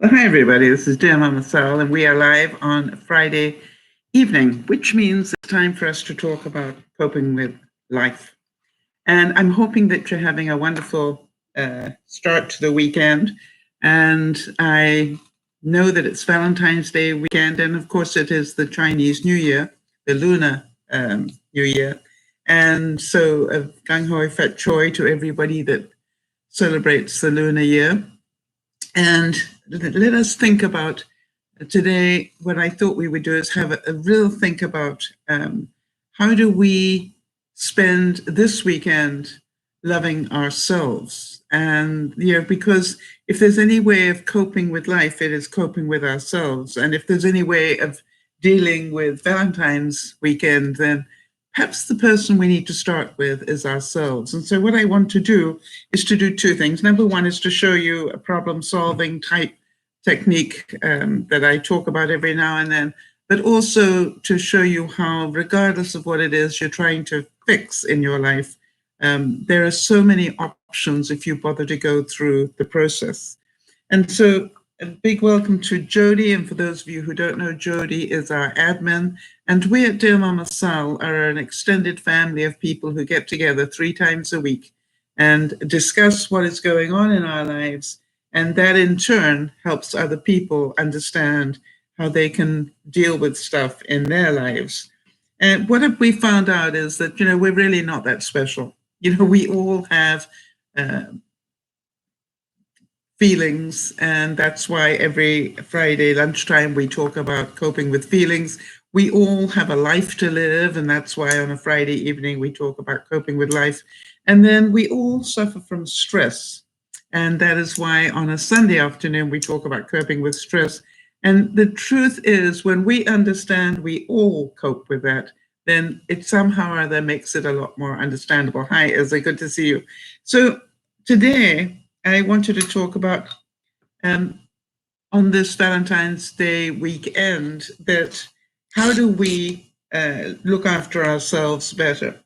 Well, hi, everybody. This is DearMamaSal, and we are live on Friday evening, which means it's time for us to talk about coping with life. And I'm hoping that you're having a wonderful start to the weekend. And I know that it's Valentine's Day weekend, and of course, it is the Chinese New Year, the Lunar New Year. And so, Gang Hoi Fat Choi to everybody that celebrates the Lunar Year. And let us think about today. What I thought we would do is have a real think about how do we spend this weekend loving ourselves. And, because if there's any way of coping with life, it is coping with ourselves. And if there's any way of dealing with Valentine's weekend, then perhaps the person we need to start with is ourselves. And so what I want to do is to do two things. Number one is to show you a problem-solving type technique that I talk about every now and then, but also to show you how, regardless of what it is you're trying to fix in your life, there are so many options if you bother to go through the process. And so a big welcome to Jody. And for those of you who don't know, Jody is our admin. And we at DearMamaSal are an extended family of people who get together 3 times a week and discuss what is going on in our lives. And that in turn helps other people understand how they can deal with stuff in their lives. And what we found out is that, we're really not that special. We all have feelings, and that's why every Friday lunchtime we talk about coping with feelings. We all have a life to live, and that's why on a Friday evening we talk about coping with life. And then we all suffer from stress, and that is why on a Sunday afternoon we talk about coping with stress. And the truth is, when we understand we all cope with that, then it somehow or other makes it a lot more understandable. Hi, Izzy, good to see you. So today I wanted to talk about, on this Valentine's Day weekend, that how do we look after ourselves better?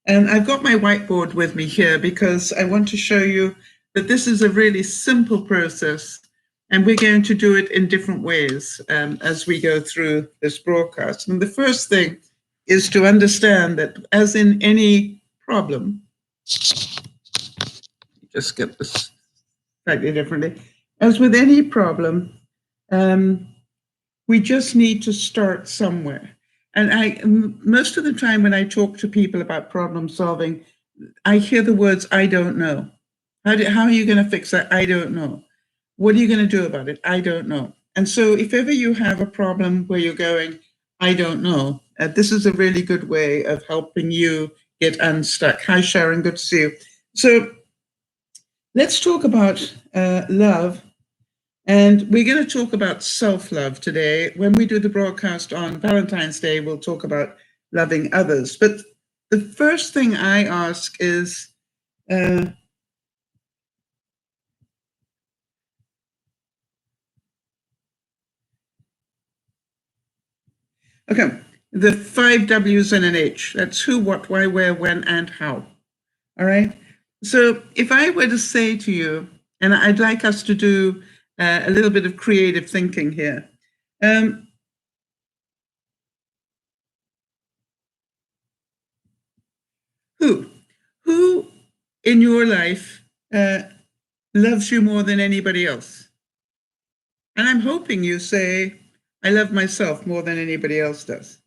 And I've got my whiteboard with me here because I want to show you that this is a really simple process, and we're going to do it in different ways as we go through this broadcast. And the first thing is to understand that, as in any problem, just get this slightly differently. As with any problem, we just need to start somewhere. And most of the time when I talk to people about problem solving, I hear the words, I don't know. How are you going to fix that? I don't know. What are you going to do about it? I don't know. And so if ever you have a problem where you're going, I don't know, this is a really good way of helping you get unstuck. Hi, Sharon, good to see you. So let's talk about love. And we're going to talk about self-love today. When we do the broadcast on Valentine's Day, we'll talk about loving others. But the first thing I ask is, okay, the 5 W's and an H. That's who, what, why, where, when, and how. All right? So if I were to say to you, and I'd like us to do a little bit of creative thinking here. Who in your life loves you more than anybody else? And I'm hoping you say, I love myself more than anybody else does.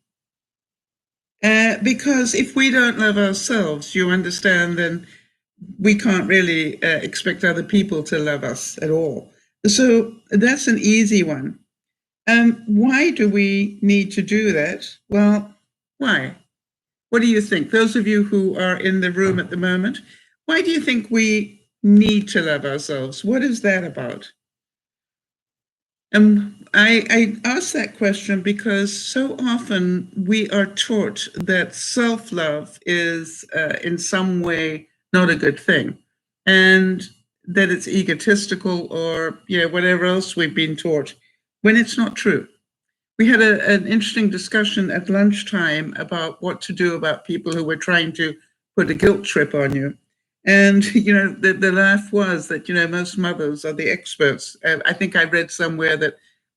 Because if we don't love ourselves, you understand, then we can't really expect other people to love us at all. So that's an easy one. Why do we need to do that? Well, why? What do you think? Those of you who are in the room at the moment, why do you think we need to love ourselves? What is that about? I ask that question because so often we are taught that self-love is in some way not a good thing, and that it's egotistical or whatever else we've been taught, when it's not true. We had an interesting discussion at lunchtime about what to do about people who were trying to put a guilt trip on you. And, the laugh was that, most mothers are the experts. I think I read somewhere that,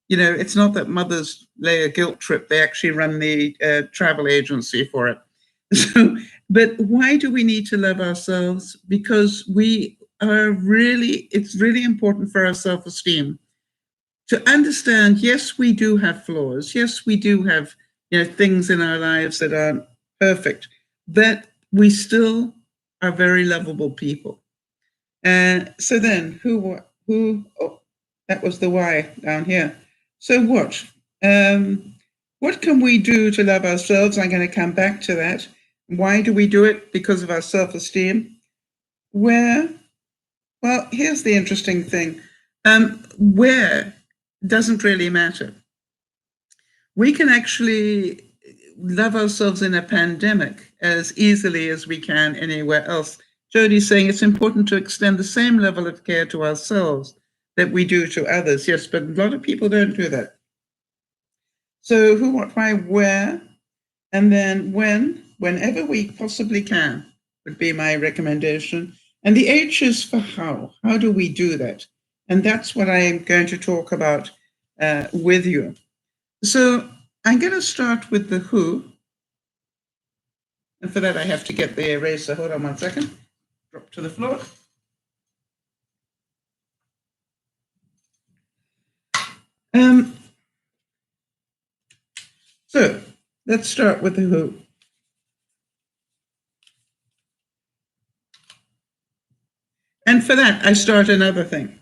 it's not that mothers lay a guilt trip, they actually run the travel agency for it. So, but why do we need to love ourselves? Because it's really important for our self-esteem to understand, yes, we do have flaws. Yes, we do have, things in our lives that aren't perfect, but we still are very lovable people. So then oh, that was the why down here. So what can we do to love ourselves? I'm going to come back to that. Why do we do it? Because of our self-esteem. Well, here's the interesting thing. Where doesn't really matter. We can actually love ourselves in a pandemic as easily as we can anywhere else. Jodi's saying it's important to extend the same level of care to ourselves that we do to others. Yes, but a lot of people don't do that. So who, what, why, where, and then whenever we possibly can would be my recommendation. And the H is for how. How do we do that? And that's what I am going to talk about with you. So I'm going to start with the who. And for that, I have to get the eraser. Hold on 1 second. Drop to the floor. So let's start with the who. And for that, I start another thing.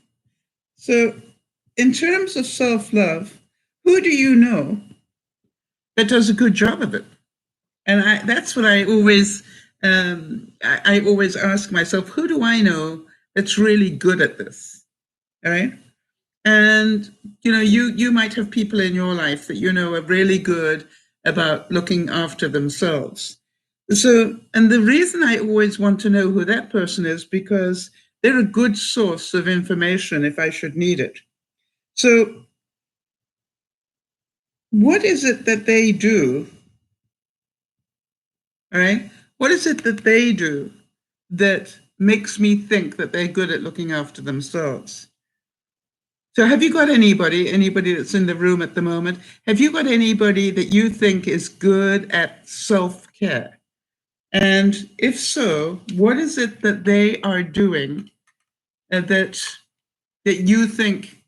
So in terms of self-love, who do you know that does a good job of it? And that's what I always ask myself, who do I know that's really good at this? All right. And, you might have people in your life that are really good about looking after themselves. So, and the reason I always want to know who that person is, because they're a good source of information if I should need it. So what is it that they do? All right. What is it that they do that makes me think that they're good at looking after themselves? So have you got anybody that's in the room at the moment? Have you got anybody that you think is good at self-care? And if so, what is it that they are doing that you think,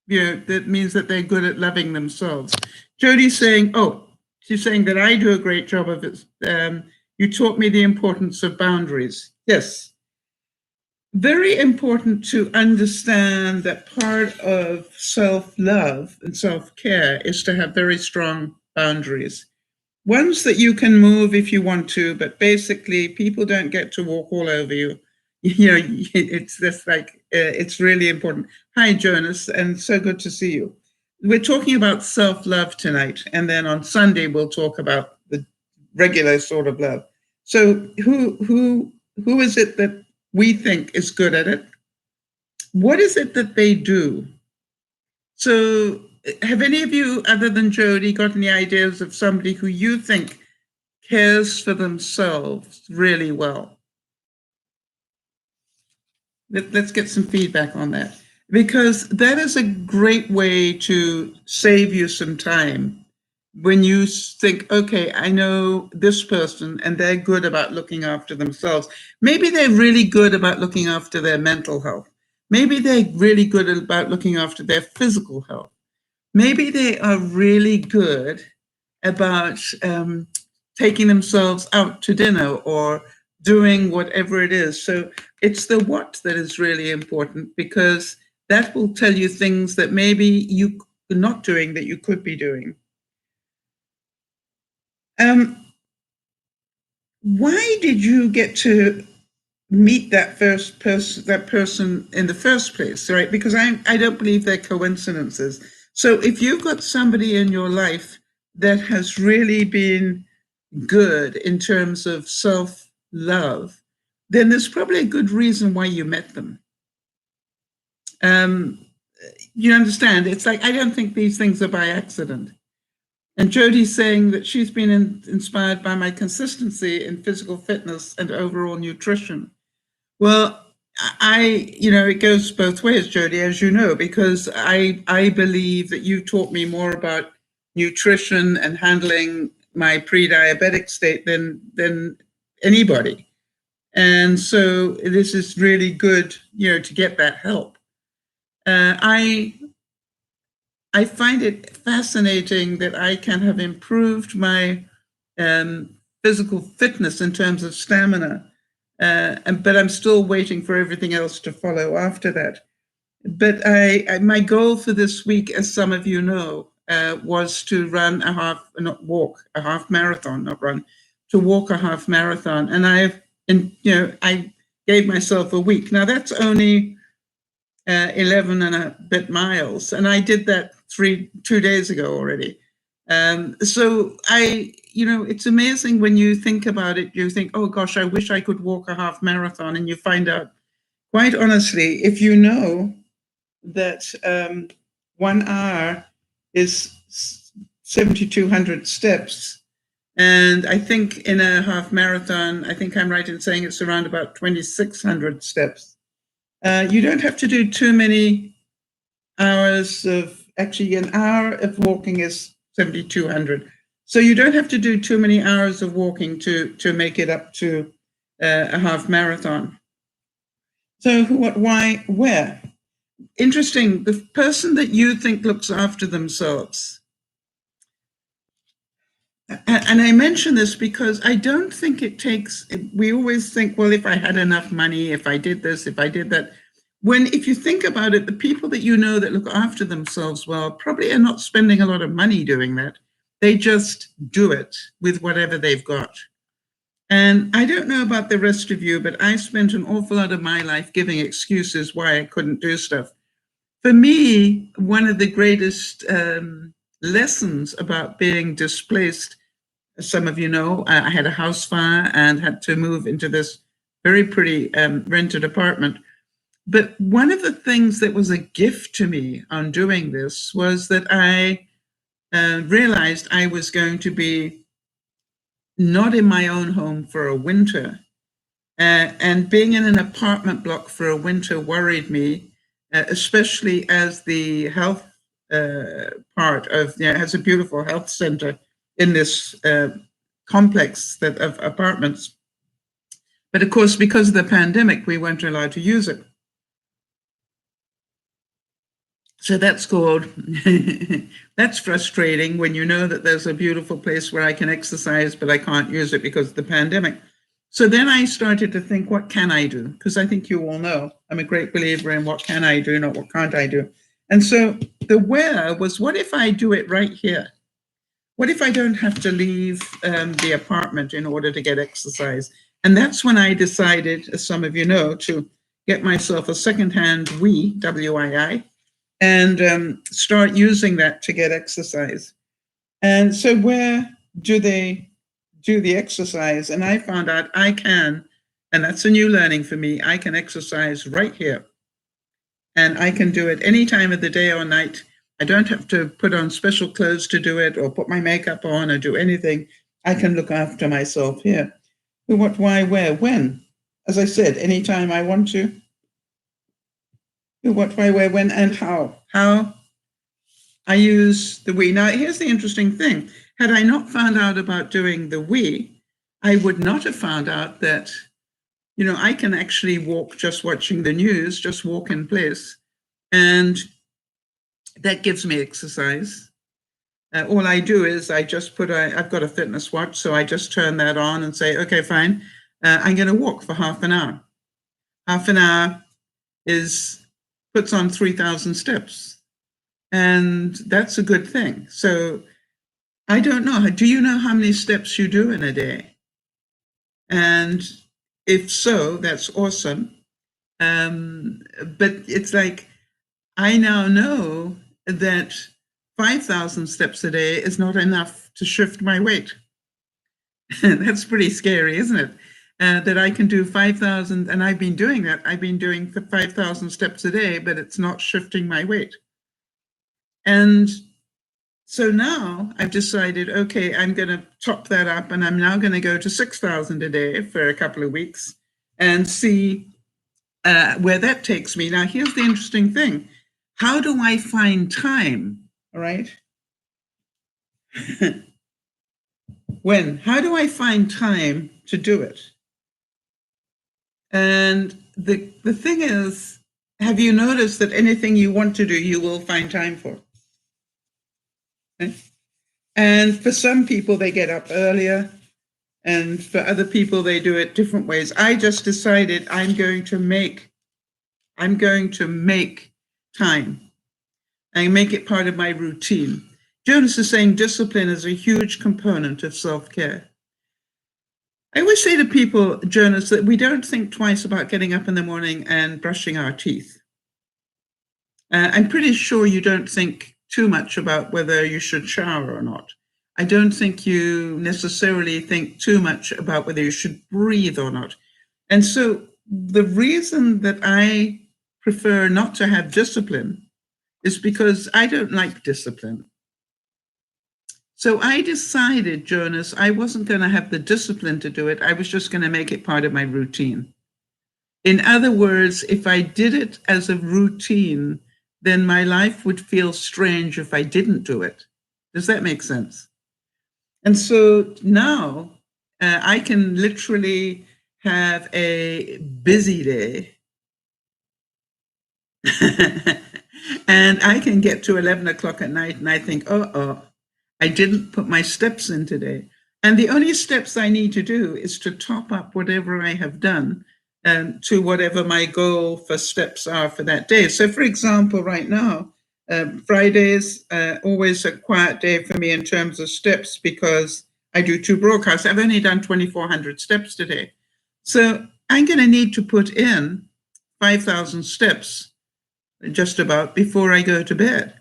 that means that they're good at loving themselves? Jodi's saying, she's saying that I do a great job of it. You taught me the importance of boundaries. Yes. Very important to understand that part of self-love and self-care is to have very strong boundaries. Ones that you can move if you want to, but basically people don't get to walk all over you. It's just like, it's really important. Hi, Jonas, and so good to see you. We're talking about self-love tonight, and then on Sunday we'll talk about the regular sort of love. So who is it that we think is good at it? What is it that they do? So have any of you, other than Jodi, got any ideas of somebody who you think cares for themselves really well? Let's get some feedback on that, because that is a great way to save you some time. When you think, okay, I know this person and they're good about looking after themselves. Maybe they're really good about looking after their mental health. Maybe they're really good about looking after their physical health. Maybe they are really good about taking themselves out to dinner or doing whatever it is. So it's the what that is really important, because that will tell you things that maybe you're not doing that you could be doing. Why did you get to meet that person in the first place, right? Because I don't believe they're coincidences. So if you've got somebody in your life that has really been good in terms of self-love, then there's probably a good reason why you met them. You understand? It's like, I don't think these things are by accident. And Jodi's saying that she's been inspired by my consistency in physical fitness and overall nutrition. Well, it goes both ways, Jody, as you know, because I believe that you taught me more about nutrition and handling my pre-diabetic state than anybody. And so this is really good, to get that help. I find it fascinating that I can have improved my physical fitness in terms of stamina, but I'm still waiting for everything else to follow after that. But my goal for this week, as some of you know, was to run a half marathon, not run, to walk a half marathon. And I gave myself a week. Now that's only 11 and a bit miles. And I did that 2 days ago already. So it's amazing when you think about it, you think, oh gosh, I wish I could walk a half marathon. And you find out, quite honestly, if you know that 1 hour is 7,200 steps. And I think in a half marathon, I think I'm right in saying it's around about 2,600 steps. You don't have to do too many hours actually an hour of walking is 7,200. So you don't have to do too many hours of walking to make it up to a half marathon. So what, why, where? Interesting, the person that you think looks after themselves. And I mention this because I don't think it takes, we always think, well, if I had enough money, if I did this, if I did that. If you think about it, the people that you know that look after themselves well probably are not spending a lot of money doing that. They just do it with whatever they've got. And I don't know about the rest of you, but I spent an awful lot of my life giving excuses why I couldn't do stuff. For me, one of the greatest lessons about being displaced, as some of you know, I had a house fire and had to move into this very pretty rented apartment. But one of the things that was a gift to me on doing this was that I realized I was going to be not in my own home for a winter. And being in an apartment block for a winter worried me, especially as the health part of, it has a beautiful health center in this complex of apartments. But of course, because of the pandemic, we weren't allowed to use it. So that's called, that's frustrating when you know that there's a beautiful place where I can exercise, but I can't use it because of the pandemic. So then I started to think, what can I do? Because I think you all know I'm a great believer in what can I do, not what can't I do. And so the where was, what if I do it right here? What if I don't have to leave the apartment in order to get exercise? And that's when I decided, as some of you know, to get myself a secondhand Wii, W-I-I, and start using that to get exercise. And so where do they do the exercise? And I found out I can, and that's a new learning for me, I can exercise right here. And I can do it any time of the day or night. I don't have to put on special clothes to do it or put my makeup on or do anything. I can look after myself here. Who, what, why, where, when? As I said, anytime I want to. Who, what, why, where, when, and how. How I use the Wii. Now, here's the interesting thing. Had I not found out about doing the Wii, I would not have found out that, I can actually walk just watching the news, just walk in place. And that gives me exercise. All I do is I just I've got a fitness watch, so I just turn that on and say, okay, fine, I'm going to walk for half an hour. Half an hour puts on 3,000 steps. And that's a good thing. So I don't know. Do you know how many steps you do in a day? And if so, that's awesome. But it's like, I now know that 5,000 steps a day is not enough to shift my weight. That's pretty scary, isn't it? That I can do 5,000, and I've been doing that. I've been doing 5,000 steps a day, but it's not shifting my weight. And so now I've decided, okay, I'm going to top that up, and I'm now going to go to 6,000 a day for a couple of weeks and see where that takes me. Now, here's the interesting thing. How do I find time? All right. How do I find time to do it? And the thing is, have you noticed that anything you want to do, you will find time for? Okay? And for some people, they get up earlier. And for other people, they do it different ways. I just decided I'm going to make time and make it part of my routine. Jonas is saying discipline is a huge component of self-care. I always say to people, Jonas, that we don't think twice about getting up in the morning and brushing our teeth. I'm pretty sure you don't think too much about whether you should shower or not. I don't think you necessarily think too much about whether you should breathe or not. And so the reason that I prefer not to have discipline is because I don't like discipline. So I decided, Jonas, I wasn't going to have the discipline to do it. I was just going to make it part of my routine. In other words, if I did it as a routine, then my life would feel strange if I didn't do it. Does that make sense? And so now I can literally have a busy day and I can get to 11 o'clock at night and I think, I didn't put my steps in today. And the only steps I need to do is to top up whatever I have done to whatever my goal for steps are for that day. So for example, right now, Fridays, always a quiet day for me in terms of steps because I do 2 broadcasts. I've only done 2,400 steps today. So I'm going to need to put in 5,000 steps just about before I go to bed.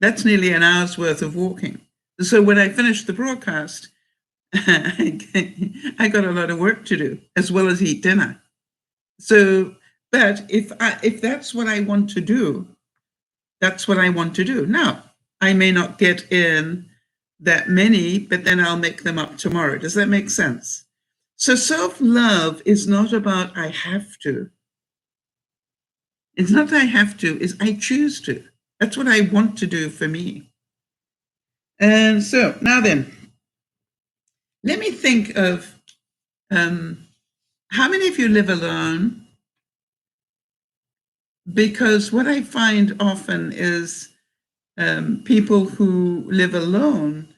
That's nearly an hour's worth of walking. So when I finish the broadcast, I got a lot of work to do as well as eat dinner. So, but if that's what I want to do, that's what I want to do. Now, I may not get in that many, but then I'll make them up tomorrow. Does that make sense? So self-love is not about I have to. It's not that I have to, it's I choose to. That's what I want to do for me. And so now then, let me think of how many of you live alone? Because what I find often is people who live alone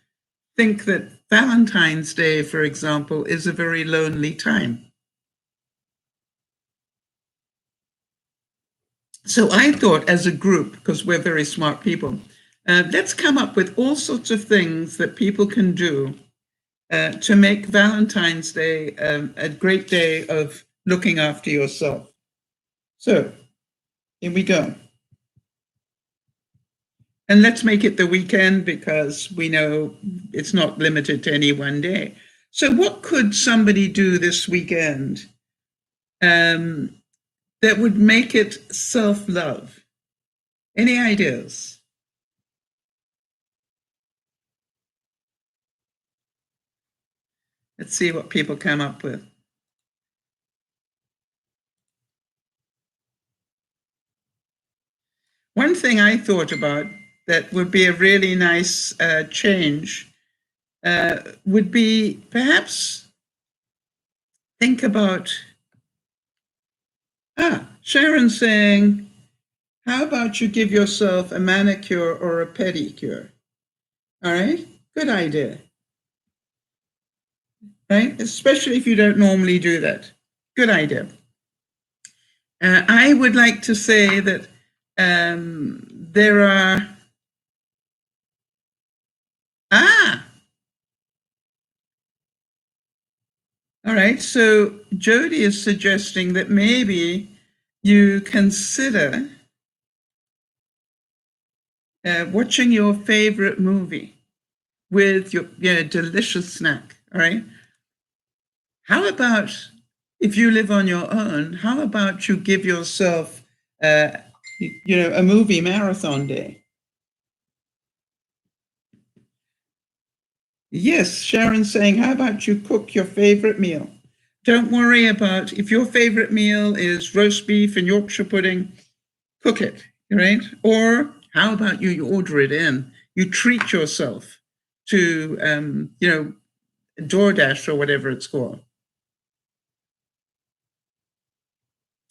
think that Valentine's Day, for example, is a very lonely time. So I thought as a group, because we're very smart people, let's come up with all sorts of things that people can do to make Valentine's Day a great day of looking after yourself. So here we go. And let's make it the weekend because we know it's not limited to any one day. So what could somebody do this weekend that would make it self-love? Any ideas? Let's see what people come up with. One thing I thought about that would be a really nice change would be perhaps think about, Sharon saying, how about you give yourself a manicure or a pedicure? All right, good idea. Right, especially if you don't normally do that. Good idea. I would like to say that there are, all right, so Jody is suggesting that maybe you consider watching your favorite movie with your delicious snack, all right? How about, if you live on your own, how about you give yourself, a movie marathon day? Yes, Sharon's saying, how about you cook your favorite meal? Don't worry about if your favorite meal is roast beef and Yorkshire pudding, cook it, right? Or how about you order it in? You treat yourself to, DoorDash or whatever it's called.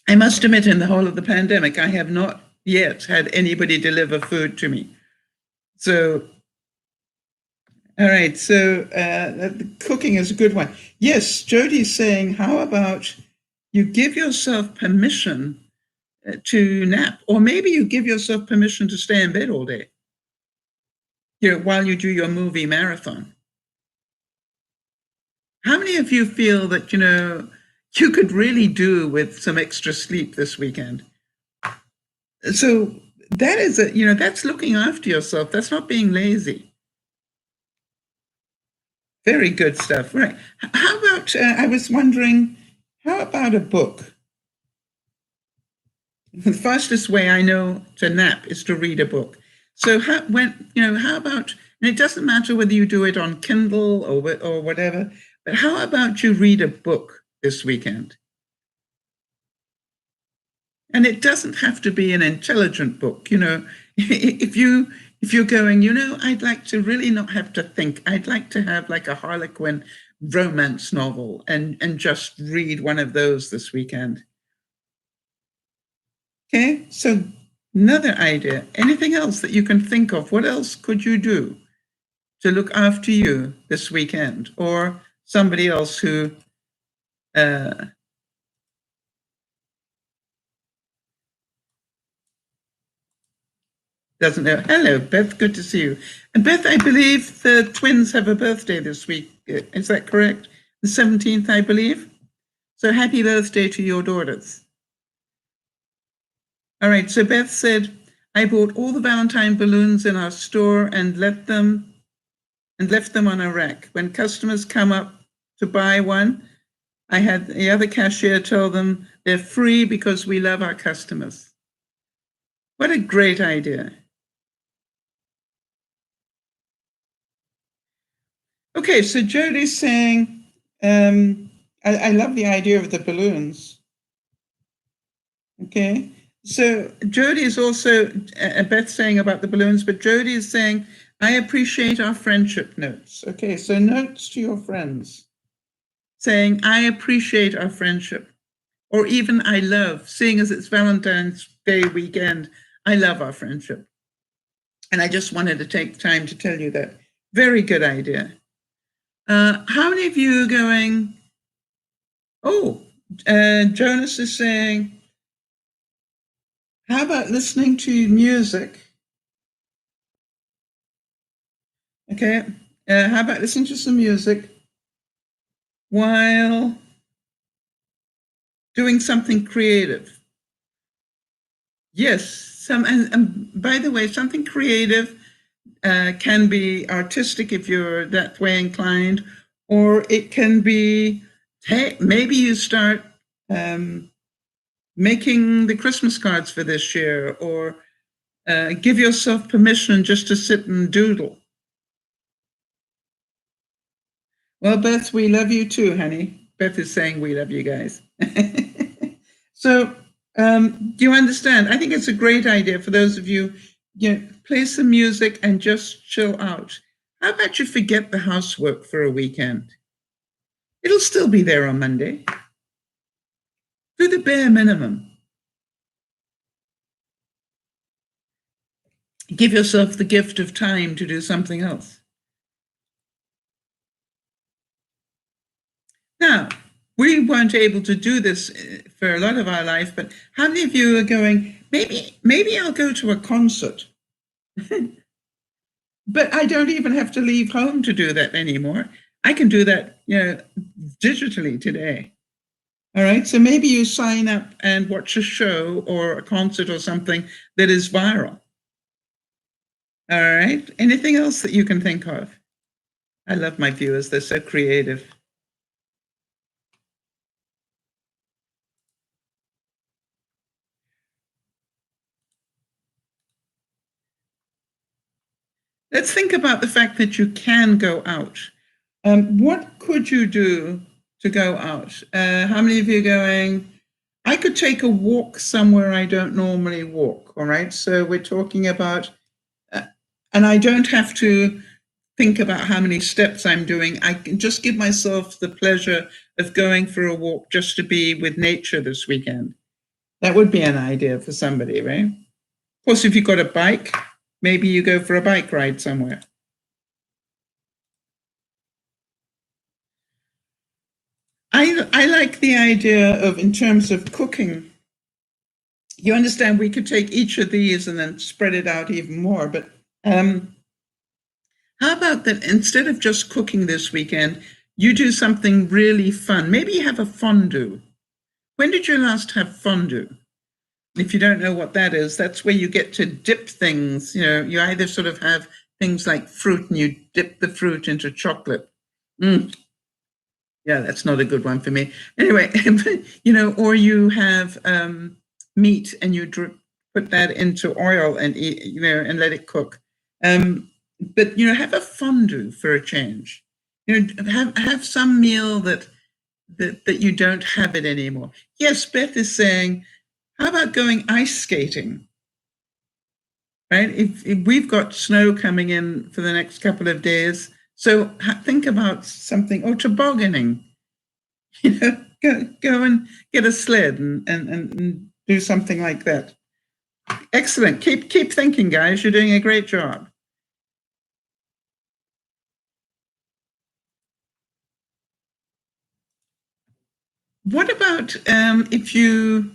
I must admit, in the whole of the pandemic, I have not yet had anybody deliver food to me. So, all right. So the cooking is a good one. Yes, Jody's saying, how about you give yourself permission to nap, or maybe you give yourself permission to stay in bed all day, while you do your movie marathon. How many of you feel that, you could really do with some extra sleep this weekend? So that is that's looking after yourself. That's not being lazy. Very good stuff. Right. How about, I was wondering, how about a book? The fastest way I know to nap is to read a book. So how about, and it doesn't matter whether you do it on Kindle or whatever, but how about you read a book this weekend? And it doesn't have to be an intelligent book. If you're going, I'd like to really not have to think. I'd like to have like a Harlequin romance novel and just read one of those this weekend. Okay, so another idea. Anything else that you can think of? What else could you do to look after you this weekend, or somebody else who doesn't know? Hello, Beth. Good to see you. And Beth, I believe the twins have a birthday this week. Is that correct? The 17th, I believe. So happy birthday to your daughters. All right. So Beth said, I bought all the Valentine balloons in our store and left them on a rack. When customers come up to buy one, I had the other cashier tell them they're free because we love our customers. What a great idea. Okay, so Jody's saying, I love the idea of the balloons. Okay, so Jody is also, Beth saying about the balloons, but Jody is saying, I appreciate our friendship notes. Okay, so notes to your friends saying, I appreciate our friendship. Or even I love, seeing as it's Valentine's Day weekend, I love our friendship. And I just wanted to take time to tell you that. Very good idea. How many of you are going, Jonas is saying, how about listening to music? Okay, how about listening to some music while doing something creative? Yes, and by the way, something creative can be artistic if you're that way inclined, or it can be, hey, maybe you start making the Christmas cards for this year, or give yourself permission just to sit and doodle. Well, Beth, we love you too, honey. Beth is saying we love you guys. So, do you understand? I think it's a great idea for those of you, play some music and just chill out. How about you forget the housework for a weekend? It'll still be there on Monday. Do the bare minimum. Give yourself the gift of time to do something else. Now, we weren't able to do this for a lot of our life, but how many of you are going, maybe I'll go to a concert? But I don't even have to leave home to do that anymore. I can do that, digitally today. All right, so maybe you sign up and watch a show or a concert or something that is viral. All right, anything else that you can think of? I love my viewers, they're so creative. Let's think about the fact that you can go out. What could you do to go out? How many of you are going, I could take a walk somewhere I don't normally walk, all right? So we're talking about, and I don't have to think about how many steps I'm doing. I can just give myself the pleasure of going for a walk just to be with nature this weekend. That would be an idea for somebody, right? Of course, if you've got a bike, maybe you go for a bike ride somewhere. I like the idea of, in terms of cooking, you understand we could take each of these and then spread it out even more, but how about that instead of just cooking this weekend, you do something really fun? Maybe you have a fondue. When did you last have fondue? If you don't know what that is, that's where you get to dip things. You know, you either sort of have things like fruit and you dip the fruit into chocolate. Yeah, that's not a good one for me. Anyway, you know, or you have meat and you put that into oil and eat, you know, and let it cook. But you know, have a fondue for a change. You know, have some meal that you don't have it anymore. Yes, Beth is saying, how about going ice skating? Right? If we've got snow coming in for the next couple of days, so think about something, or tobogganing. You know, go and get a sled and do something like that. Excellent. Keep thinking, guys. You're doing a great job. What about if you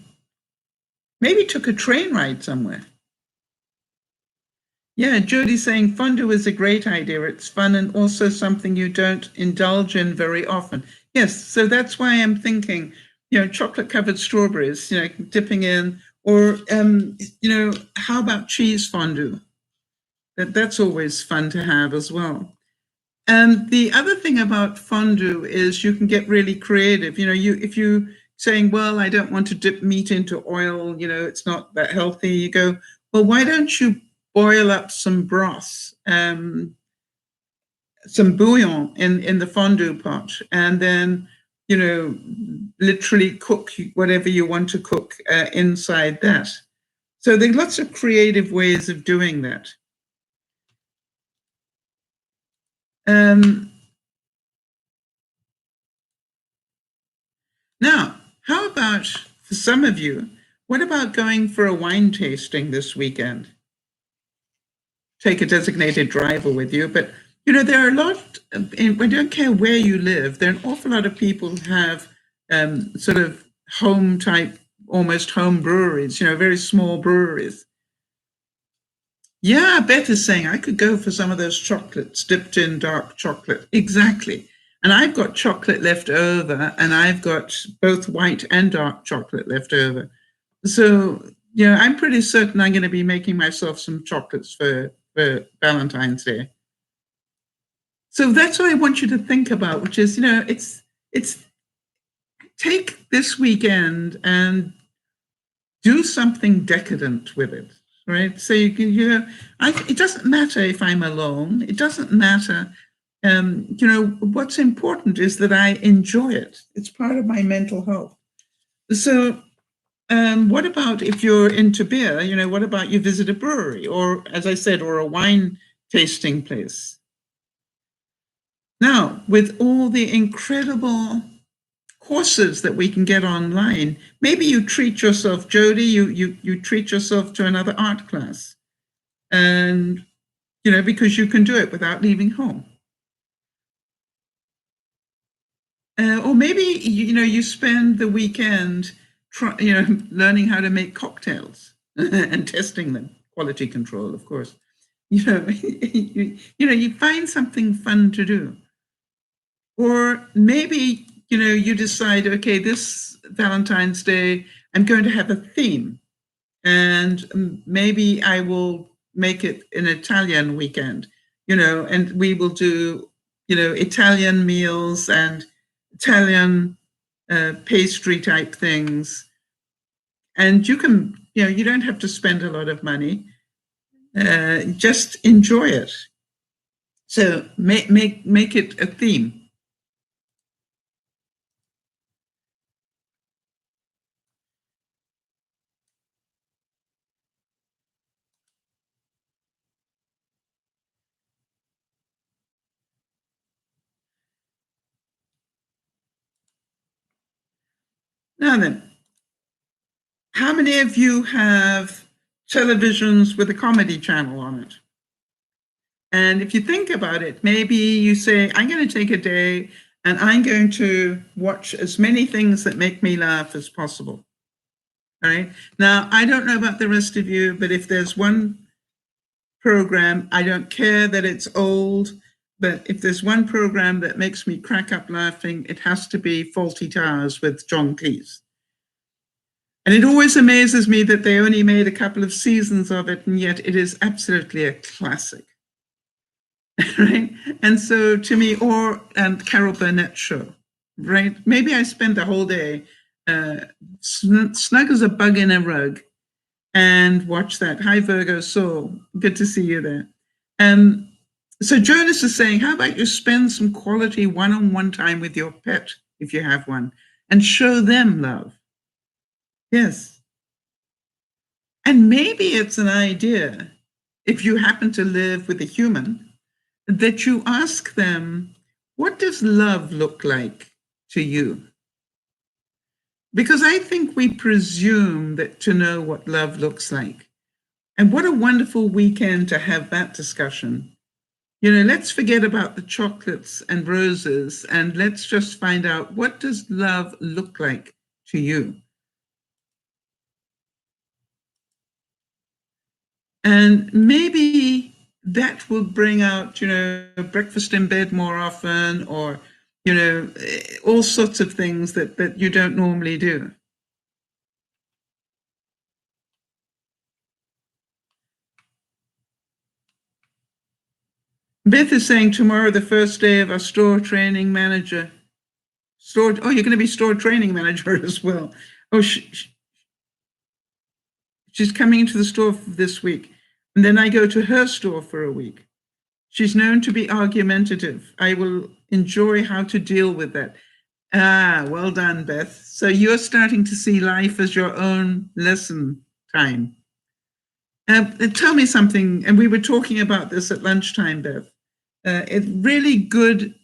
maybe took a train ride somewhere? Yeah, Jody's saying fondue is a great idea. It's fun and also something you don't indulge in very often. Yes, so that's why I'm thinking, you know, chocolate-covered strawberries, you know, dipping in, or, you know, how about cheese fondue? That's always fun to have as well. And the other thing about fondue is you can get really creative. You know, if you saying, well, I don't want to dip meat into oil, you know, it's not that healthy. You go, well, why don't you boil up some broth, some bouillon in the fondue pot, and then, you know, literally cook whatever you want to cook inside that. So there are lots of creative ways of doing that. Now, how about, for some of you, what about going for a wine tasting this weekend? Take a designated driver with you, but you know, there are a lot, we don't care where you live, there are an awful lot of people who have sort of home type, almost home breweries, you know, very small breweries. Yeah, Beth is saying I could go for some of those chocolates dipped in dark chocolate. Exactly. And I've got chocolate left over, and I've got both white and dark chocolate left over. So, you know, I'm pretty certain I'm going to be making myself some chocolates for Valentine's Day. So that's what I want you to think about, which is, you know, it's take this weekend and do something decadent with it, right? So you can, you know, it doesn't matter if I'm alone. It doesn't matter. You know, what's important is that I enjoy it. It's part of my mental health. So what about if you're into beer? You know, what about you visit a brewery or, as I said, or a wine tasting place? Now, with all the incredible courses that we can get online, maybe you treat yourself, Jody, you treat yourself to another art class. And, you know, because you can do it without leaving home. Or maybe, you know, you spend the weekend you know, learning how to make cocktails and testing them. Quality control, of course. You know, you find something fun to do. Or maybe, you know, you decide, okay, this Valentine's Day, I'm going to have a theme. And maybe I will make it an Italian weekend, you know, and we will do, you know, Italian meals and Italian pastry type things. And you can, you know, you don't have to spend a lot of money. Just enjoy it. So make it a theme. Now then, how many of you have televisions with a comedy channel on it? And if you think about it, maybe you say, I'm going to take a day and I'm going to watch as many things that make me laugh as possible. All right. Now, I don't know about the rest of you, but if there's one program, I don't care that it's old, but if there's one program that makes me crack up laughing, it has to be Faulty Towers with John Cleese. And it always amazes me that they only made a couple of seasons of it, and yet it is absolutely a classic. Right? And so to me, and Carol Burnett show, right? Maybe I spend the whole day snug as a bug in a rug and watch that. Hi, Virgo Soul. Good to see you there. So Jonas is saying, how about you spend some quality one-on-one time with your pet, if you have one, and show them love? Yes. And maybe it's an idea, if you happen to live with a human, that you ask them, what does love look like to you? Because I think we presume that to know what love looks like. And what a wonderful weekend to have that discussion. You know, let's forget about the chocolates and roses and let's just find out, what does love look like to you? And maybe that will bring out, you know, breakfast in bed more often, or, you know, all sorts of things that you don't normally do. Beth is saying tomorrow, the first day of our store training manager. You're going to be store training manager as well. Oh, she's coming into the store this week. And then I go to her store for a week. She's known to be argumentative. I will enjoy how to deal with that. Ah, well done, Beth. So you're starting to see life as your own lesson time. Tell me something, and we were talking about this at lunchtime, Beth. It's really good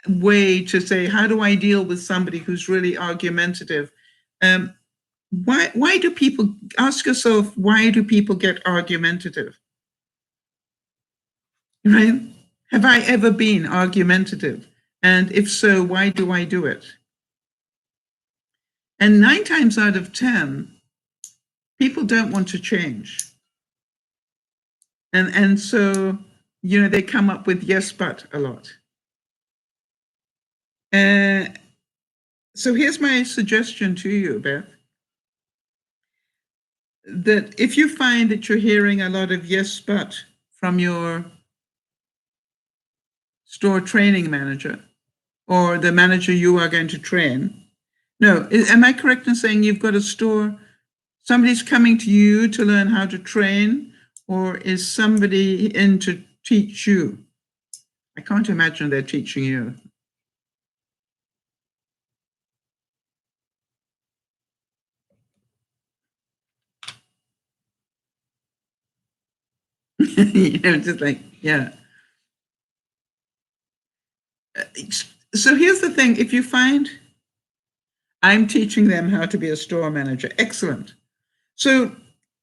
way to say, how do I deal with somebody who's really argumentative? Why do people, ask yourself, why do people get argumentative? Right? Have I ever been argumentative? And if so, why do I do it? And 9 times out of 10, people don't want to change. And so, you know, they come up with yes, but a lot. So here's my suggestion to you, Beth, that if you find that you're hearing a lot of yes, but from your store training manager or the manager you are going to train. No, am I correct in saying you've got a store, somebody's coming to you to learn how to train, or is somebody in to teach you? I can't imagine they're teaching you. You know, just like, yeah. So here's the thing, if you find I'm teaching them how to be a store manager, excellent. So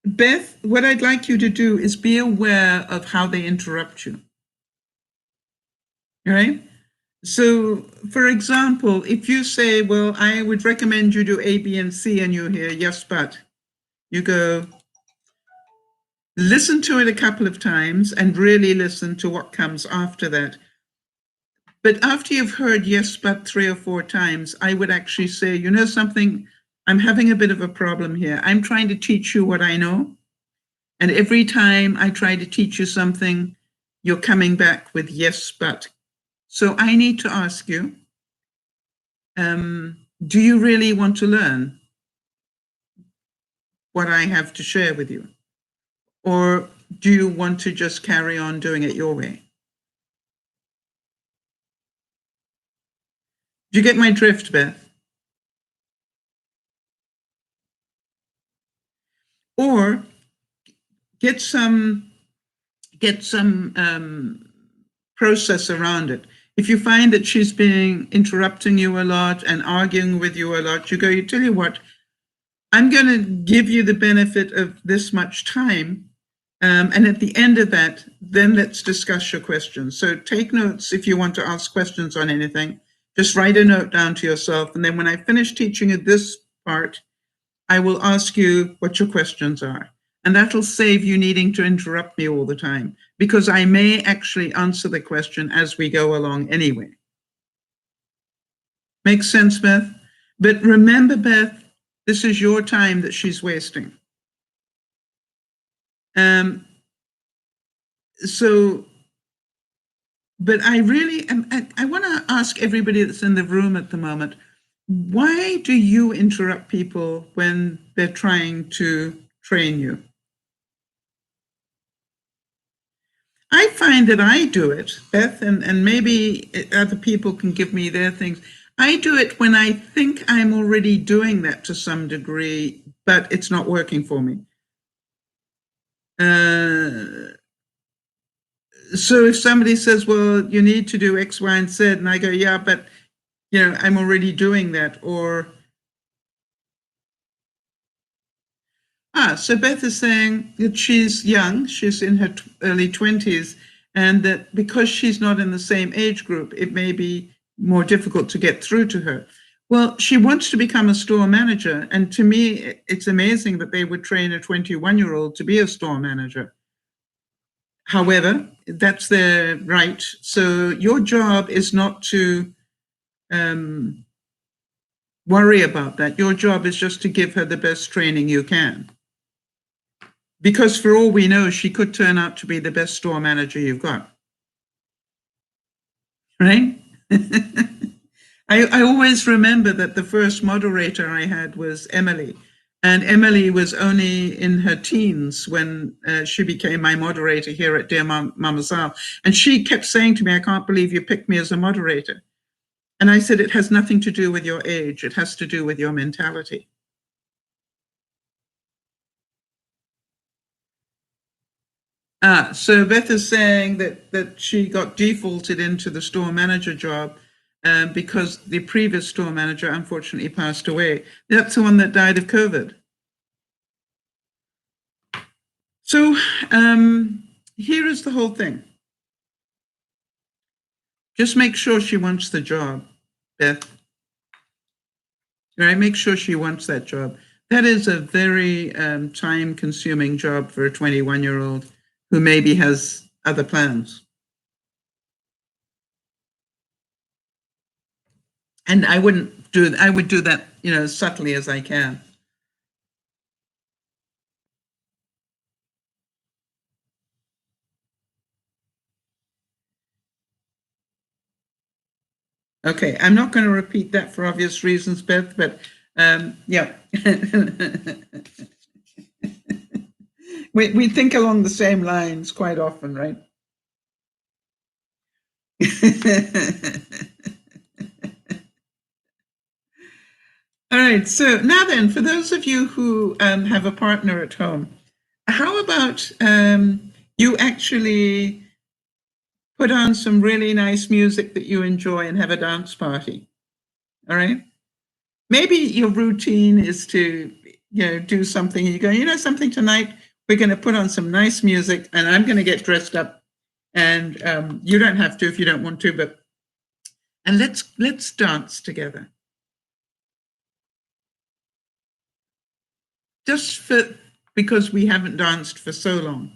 Beth, what I'd like you to do is be aware of how they interrupt you. All right? So, for example, if you say, well, I would recommend you do A, B, and C, and you hear, yes, but, you go, listen to it a couple of times and really listen to what comes after that. But after you've heard yes, but 3 or 4 times, I would actually say, you know something, I'm having a bit of a problem here. I'm trying to teach you what I know. And every time I try to teach you something, you're coming back with yes, but. So I need to ask you, do you really want to learn what I have to share with you? Or do you want to just carry on doing it your way? Do you get my drift, Beth? Or get some process around it. If you find that she's being interrupting you a lot and arguing with you a lot, you tell you what, I'm going to give you the benefit of this much time. And at the end of that, then let's discuss your questions. So take notes if you want to ask questions on anything. Just write a note down to yourself. And then when I finish teaching you this part, I will ask you what your questions are. And that'll save you needing to interrupt me all the time, because I may actually answer the question as we go along anyway. Makes sense, Beth? But remember, Beth, this is your time that she's wasting. But I really, I want to ask everybody that's in the room at the moment, why do you interrupt people when they're trying to train you? I find that I do it, Beth, and maybe other people can give me their things. I do it when I think I'm already doing that to some degree, but it's not working for me. So if somebody says, well, you need to do X, Y, and Z, and I go, yeah, but, I'm already doing that. Or, so Beth is saying that she's young, she's in her early 20s, and that because she's not in the same age group, it may be more difficult to get through to her. Well, she wants to become a store manager. And to me, it's amazing that they would train a 21-year-old to be a store manager. However, that's their right. So your job is not to worry about that. Your job is just to give her the best training you can. Because for all we know, she could turn out to be the best store manager you've got. Right? I always remember that the first moderator I had was Emily. And Emily was only in her teens when she became my moderator here at DearMamaSal. And she kept saying to me, I can't believe you picked me as a moderator. And I said, it has nothing to do with your age. It has to do with your mentality. So Beth is saying that she got defaulted into the store manager job because the previous store manager unfortunately passed away. That's the one that died of COVID. So here is the whole thing. Just make sure she wants the job, Beth. Right? Make sure she wants that job. That is a very time-consuming job for a 21-year-old who maybe has other plans. And I would do that, as subtly as I can. Okay, I'm not going to repeat that for obvious reasons, Beth, but yeah. we think along the same lines quite often, right? All right, so now then, for those of you who have a partner at home, how about you actually put on some really nice music that you enjoy and have a dance party? All right? Maybe your routine is to, do something, and you go, something, tonight we're going to put on some nice music and I'm going to get dressed up, and you don't have to if you don't want to, and let's dance together. Just because we haven't danced for so long.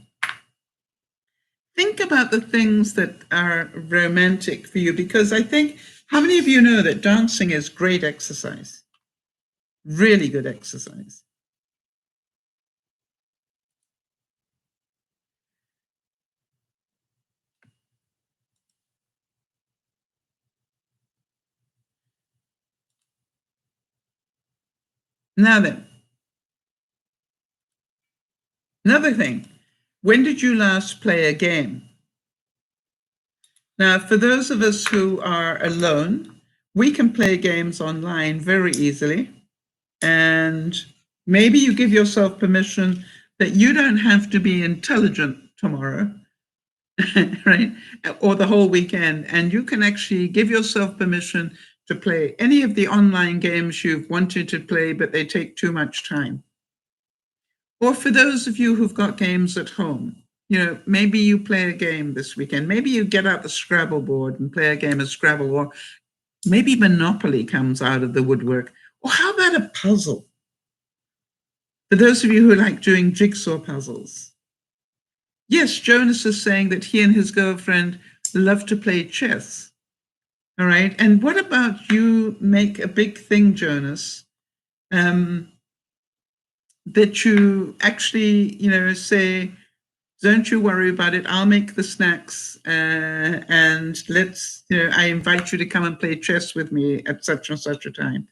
Think about the things that are romantic for you, because I think, how many of you know that dancing is great exercise? Really good exercise. Now then, another thing, when did you last play a game? Now, for those of us who are alone, we can play games online very easily. And maybe you give yourself permission that you don't have to be intelligent tomorrow. right? Or the whole weekend. And you can actually give yourself permission to play any of the online games you've wanted to play, but they take too much time. Or for those of you who've got games at home, maybe you play a game this weekend. Maybe you get out the Scrabble board and play a game of Scrabble, or maybe Monopoly comes out of the woodwork. Or how about a puzzle? For those of you who like doing jigsaw puzzles. Yes, Jonas is saying that he and his girlfriend love to play chess. All right. And what about you make a big thing, Jonas, that you actually, say, don't you worry about it. I'll make the snacks and let's, I invite you to come and play chess with me at such and such a time.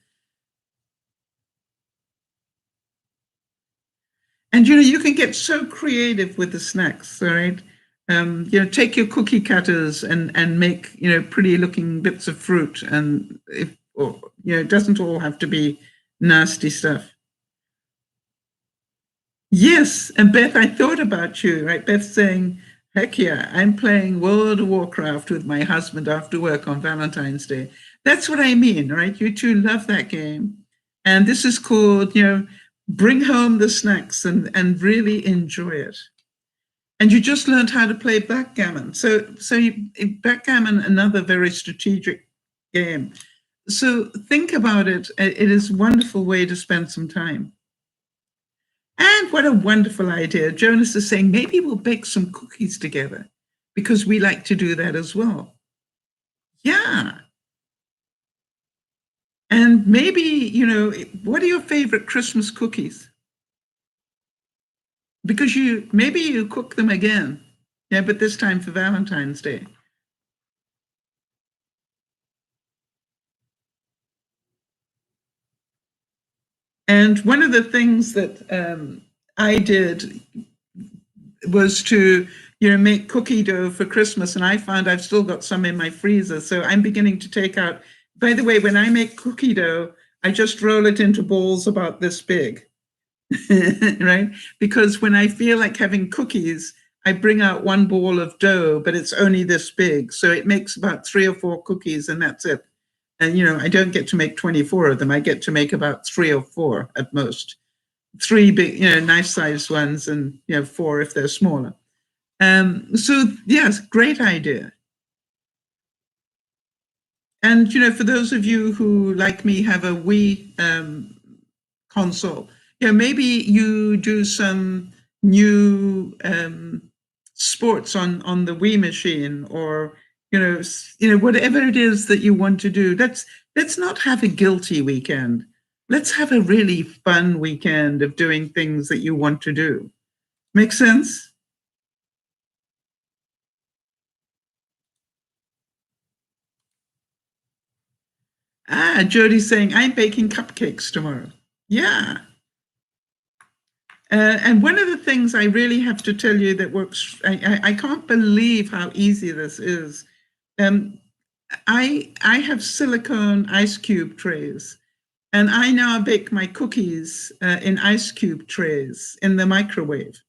And, you can get so creative with the snacks, all right? Take your cookie cutters and make, pretty looking bits of fruit. And it doesn't all have to be nasty stuff. Yes, and Beth, I thought about you, right? Beth saying, heck yeah, I'm playing World of Warcraft with my husband after work on Valentine's Day. That's what I mean, right? You two love that game. And this is called, bring home the snacks and really enjoy it. And you just learned how to play backgammon. So backgammon, another very strategic game. So think about it. It is a wonderful way to spend some time. And what a wonderful idea. Jonas is saying, maybe we'll bake some cookies together because we like to do that as well. Yeah. And maybe, what are your favorite Christmas cookies? Because maybe you cook them again. Yeah, but this time for Valentine's Day. And one of the things that I did was to, make cookie dough for Christmas. And I found I've still got some in my freezer. So I'm beginning to take out, by the way, when I make cookie dough, I just roll it into balls about this big, right? Because when I feel like having cookies, I bring out one ball of dough, but it's only this big. So it makes about 3 or 4 cookies and that's it. And, I don't get to make 24 of them. I get to make about 3 or 4 at most. 3 big, nice sized ones and, 4 if they're smaller. So yes, great idea. And, for those of you who, like me, have a Wii console, maybe you do some new sports on the Wii machine, or whatever it is that you want to do. Let's not have a guilty weekend. Let's have a really fun weekend of doing things that you want to do. Make sense? Jody's saying, I'm baking cupcakes tomorrow. Yeah. And one of the things I really have to tell you that works, I can't believe how easy this is. I have silicone ice cube trays, and I now bake my cookies in ice cube trays in the microwave.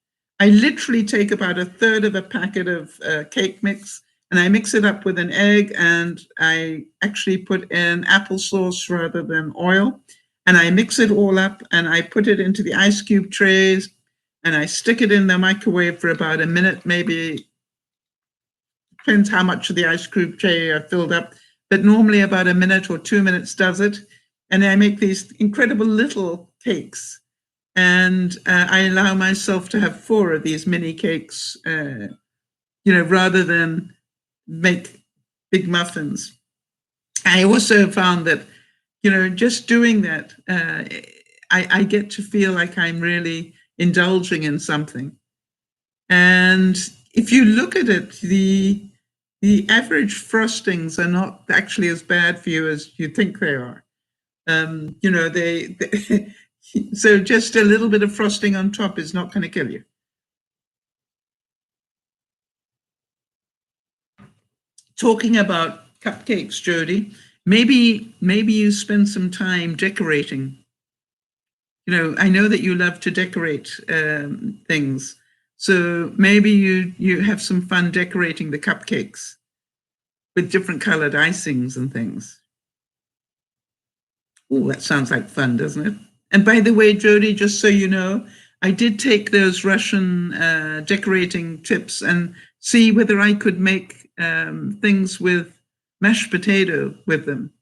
I literally take about 1/3 of a packet of cake mix, and I mix it up with an egg, and I actually put in applesauce rather than oil. And I mix it all up and I put it into the ice cube trays and I stick it in the microwave for about a minute, maybe depends how much of the ice cube tray I filled up, but normally about a minute or 2 minutes does it. And I make these incredible little cakes. And I allow myself to have 4 of these mini cakes, rather than make big muffins. I also found that just doing that, I get to feel like I'm really indulging in something. And if you look at it, the average frostings are not actually as bad for you as you think they are. They so just a little bit of frosting on top is not going to kill you. Talking about cupcakes, Jody, maybe you spend some time decorating. I know that you love to decorate things. So maybe you have some fun decorating the cupcakes with different colored icings and things. Oh, that sounds like fun, doesn't it? And by the way, Jody, just so you know, I did take those Russian decorating tips and see whether I could make things with mashed potato with them.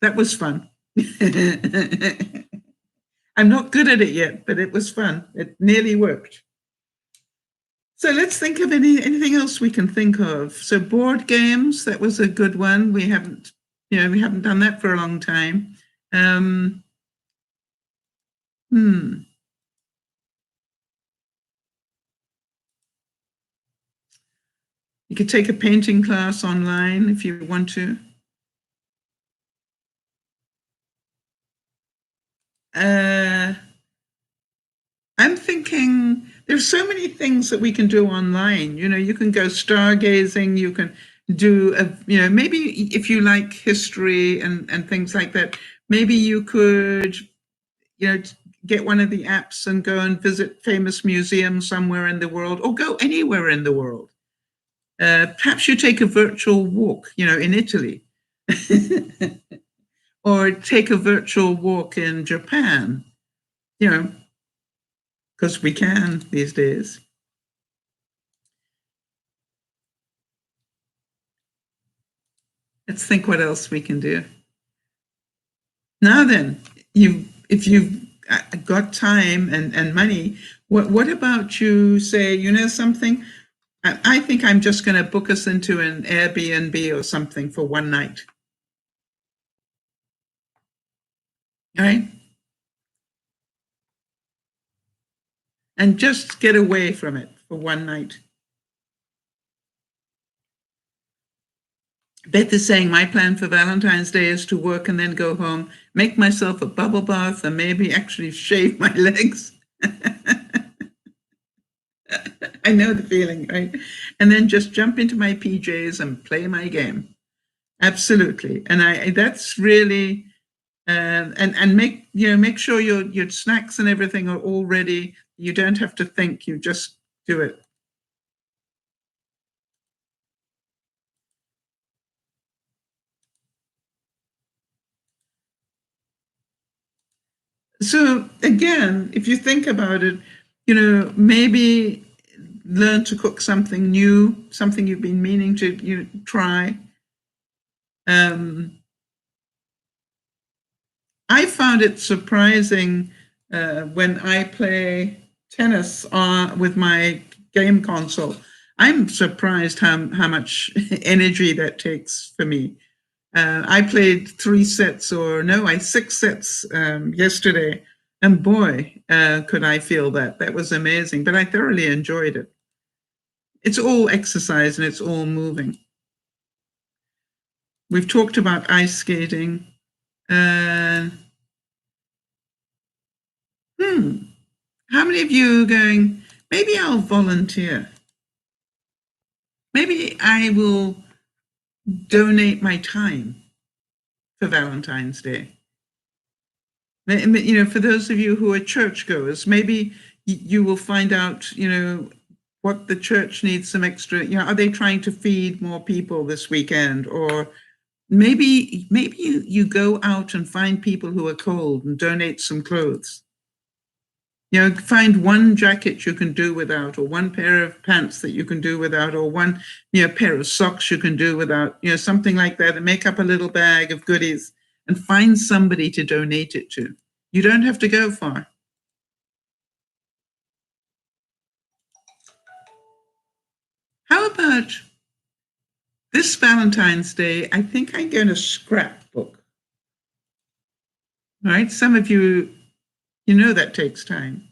That was fun. I'm not good at it yet, but it was fun. It nearly worked. So let's think of anything else we can think of. So board games, that was a good one. We haven't done that for a long time. You could take a painting class online if you want to. I'm thinking there's so many things that we can do online. You can go stargazing, you can do, maybe if you like history and things like that, maybe you could, get one of the apps and go and visit famous museums somewhere in the world, or go anywhere in the world. Perhaps you take a virtual walk, in Italy, or take a virtual walk in Japan, because we can these days. Let's think what else we can do. Now then, if you've got time and money, what about you say, something? I think I'm just going to book us into an Airbnb or something for one night. All right? And just get away from it for one night. Beth is saying my plan for Valentine's Day is to work and then go home, make myself a bubble bath, and maybe actually shave my legs. I know the feeling, right? And then just jump into my PJs and play my game. Absolutely. And that's really, and make sure your snacks and everything are all ready. You don't have to think, you just do it. So again, if you think about it, maybe learn to cook something new, something you've been meaning to try. I found it surprising when I play tennis with my game console. I'm surprised how much energy that takes for me. I played 6 sets yesterday, and boy, could I feel that. That was amazing, but I thoroughly enjoyed it. It's all exercise and it's all moving. We've talked about ice skating. How many of you are going, maybe I'll volunteer. Maybe I will donate my time for Valentine's Day. For those of you who are churchgoers, maybe you will find out, what the church needs some extra, are they trying to feed more people this weekend? Or maybe you go out and find people who are cold and donate some clothes. Find one jacket you can do without, or one pair of pants that you can do without, or one, pair of socks you can do without, something like that, and make up a little bag of goodies and find somebody to donate it to. You don't have to go far. How about this Valentine's Day? I think I'm going to scrapbook. All right, some of you, that takes time.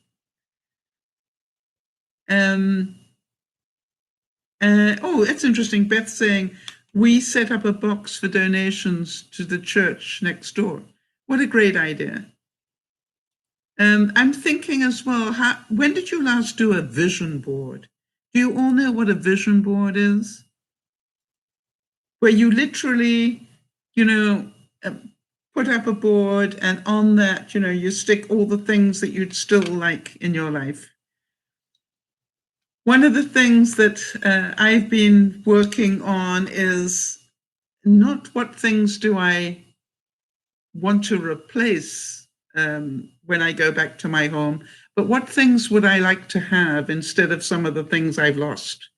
It's interesting. Beth saying, we set up a box for donations to the church next door. What a great idea. I'm thinking as well, when did you last do a vision board? Do you all know what a vision board is? Where you literally, put up a board, and on that, you stick all the things that you'd still like in your life. One of the things that I've been working on is not what things do I want to replace when I go back to my home, but what things would I like to have instead of some of the things I've lost?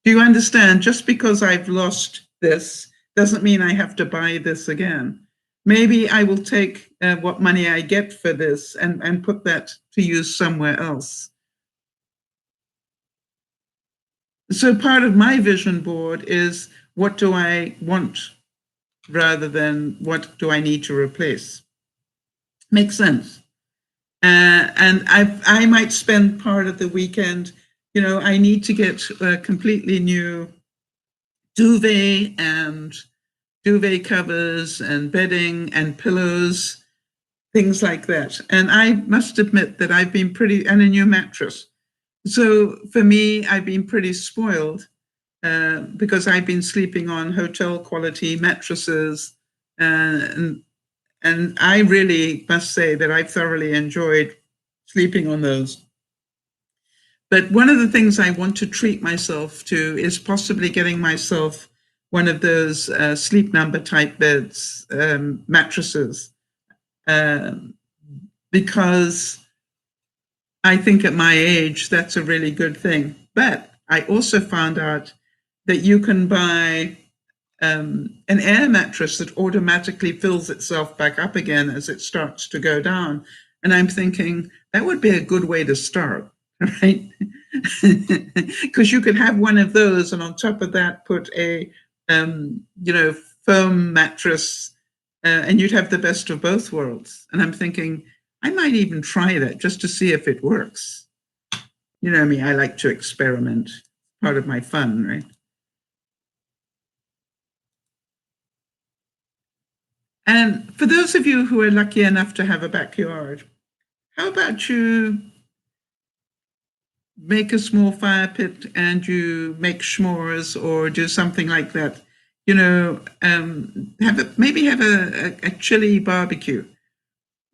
Do you understand? Just because I've lost this doesn't mean I have to buy this again. Maybe I will take what money I get for this and put that to use somewhere else. So part of my vision board is, what do I want rather than what do I need to replace? Makes sense. And I might spend part of the weekend, I need to get a completely new duvet and duvet covers and bedding and pillows, things like that. And I must admit that I've been and a new mattress. So for me, I've been pretty spoiled because I've been sleeping on hotel quality mattresses. And I really must say that I've thoroughly enjoyed sleeping on those. But one of the things I want to treat myself to is possibly getting myself one of those sleep number type beds, mattresses, because I think at my age, that's a really good thing. But I also found out that you can buy an air mattress that automatically fills itself back up again as it starts to go down. And I'm thinking that would be a good way to start, right? Because you could have one of those, and on top of that, put a foam mattress, and you'd have the best of both worlds. And I'm thinking I might even try that just to see if it works. You know me, I like to experiment. Part of my fun, right? And for those of you who are lucky enough to have a backyard, how about you make a small fire pit and you make s'mores or do something like that? Maybe have a chili barbecue,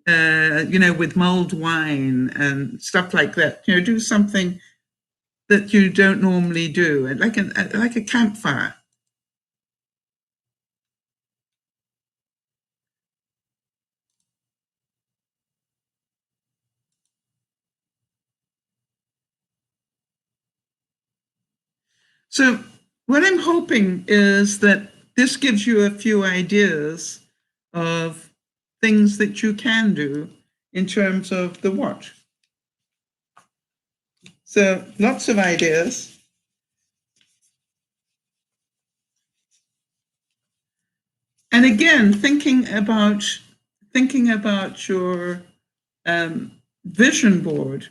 with mulled wine and stuff like that. Do something that you don't normally do, like a campfire. So what I'm hoping is that this gives you a few ideas of things that you can do in terms of the what. So lots of ideas. And again, thinking about your vision board.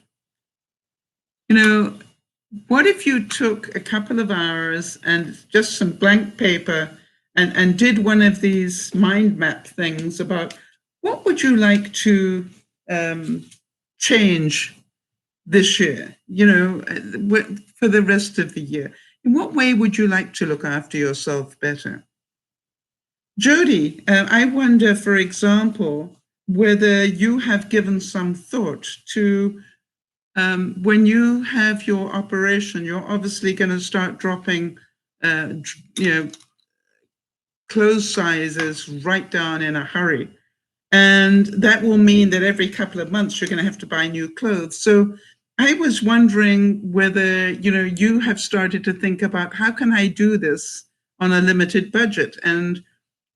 What if you took a couple of hours and just some blank paper and did one of these mind map things about what would you like to change this year, for the rest of the year? In what way would you like to look after yourself better? Jody, I wonder, for example, whether you have given some thought to when you have your operation, you're obviously going to start dropping, clothes sizes right down in a hurry. And that will mean that every couple of months you're going to have to buy new clothes. So I was wondering whether, you have started to think about, how can I do this on a limited budget? And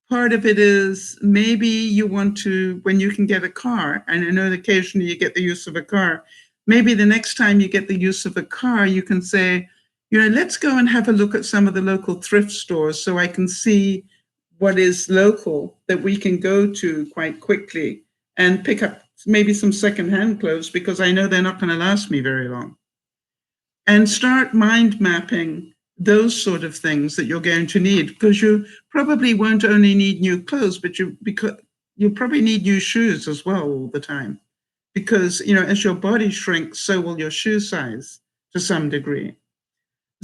part of it is maybe you want to, when you can get a car, and I know occasionally you get the use of a car, maybe the next time you get the use of a car, you can say, let's go and have a look at some of the local thrift stores so I can see what is local that we can go to quite quickly and pick up maybe some secondhand clothes, because I know they're not going to last me very long. And start mind mapping those sort of things that you're going to need, because you probably won't only need new clothes, but you probably need new shoes as well all the time. Because, as your body shrinks, so will your shoe size to some degree.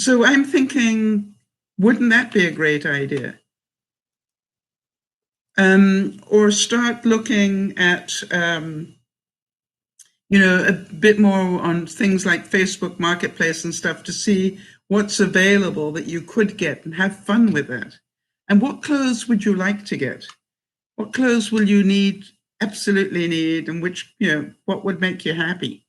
So I'm thinking, wouldn't that be a great idea? Or start looking at, a bit more on things like Facebook Marketplace and stuff to see what's available that you could get and have fun with that. And what clothes would you like to get? What clothes will you need, absolutely need, and which, what would make you happy?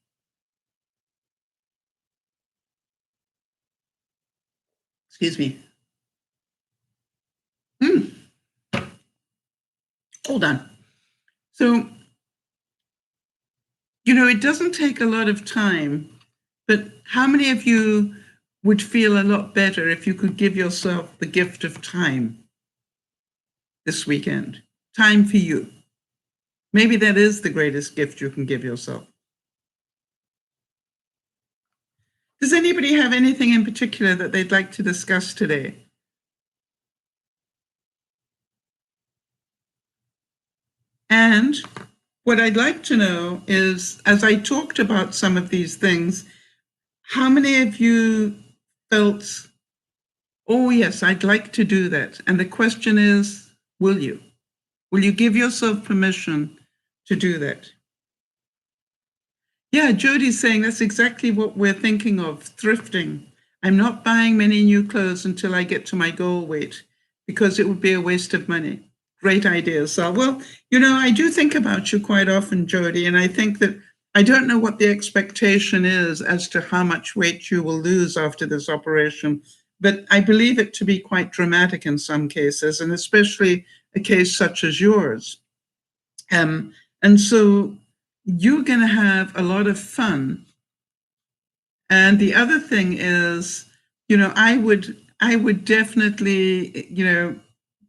Excuse me. Hold on. So, it doesn't take a lot of time, but how many of you would feel a lot better if you could give yourself the gift of time this weekend? Time for you. Maybe that is the greatest gift you can give yourself. Does anybody have anything in particular that they'd like to discuss today? And what I'd like to know is, as I talked about some of these things, how many of you felt, oh yes, I'd like to do that? And the question is, will you? Will you give yourself permission to do that? Yeah, Jody's saying that's exactly what we're thinking of, thrifting. I'm not buying many new clothes until I get to my goal weight because it would be a waste of money. Great idea, Sal. Well, I do think about you quite often, Jody, and I think that I don't know what the expectation is as to how much weight you will lose after this operation, but I believe it to be quite dramatic in some cases, and especially a case such as yours. And so you're going to have a lot of fun. And the other thing is, I would definitely,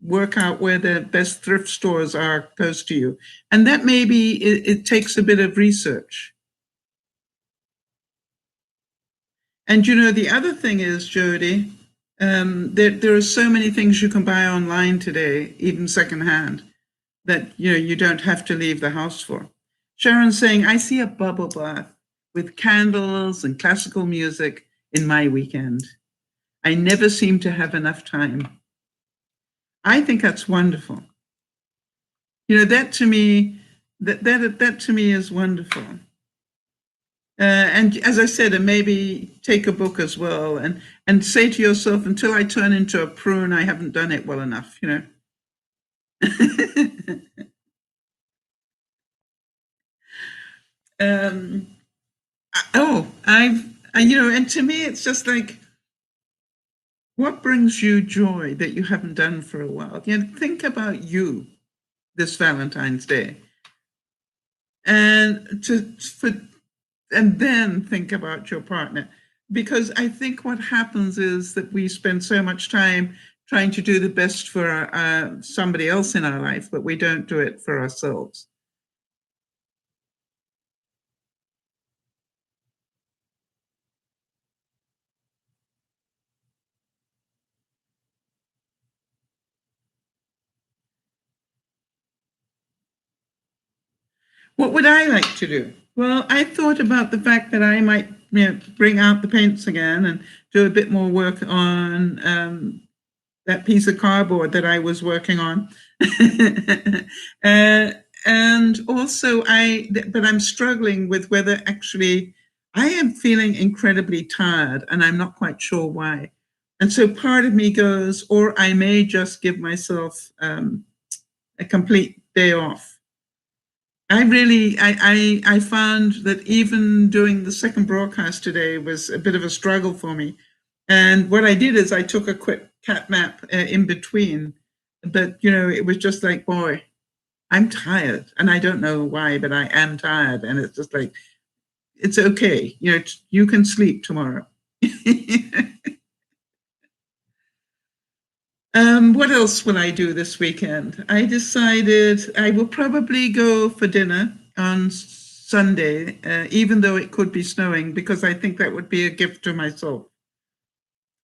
work out where the best thrift stores are close to you. And that maybe it takes a bit of research. And, the other thing is, Jody, there are so many things you can buy online today, even secondhand, that, you don't have to leave the house for. Sharon's saying, I see a bubble bath with candles and classical music in my weekend. I never seem to have enough time. I think that's wonderful. That to me, that to me is wonderful. And as I said, and maybe take a book as well, and say to yourself, until I turn into a prune, I haven't done it well enough. And to me, it's just like, what brings you joy that you haven't done for a while? Think about you this Valentine's Day, and then think about your partner, because I think what happens is that we spend so much time trying to do the best for somebody else in our life, but we don't do it for ourselves. What would I like to do? Well, I thought about the fact that I might bring out the paints again and do a bit more work on that piece of cardboard that I was working on. And also but I'm struggling with whether actually I am feeling incredibly tired and I'm not quite sure why. And so part of me goes, or I may just give myself a complete day off. I found that even doing the second broadcast today was a bit of a struggle for me. And what I did is I took a quick cat nap in between. But, it was just like, boy, I'm tired. And I don't know why, but I am tired. And it's just like, it's okay. You can sleep tomorrow. What else will I do this weekend? I decided I will probably go for dinner on Sunday, even though it could be snowing, because I think that would be a gift to myself.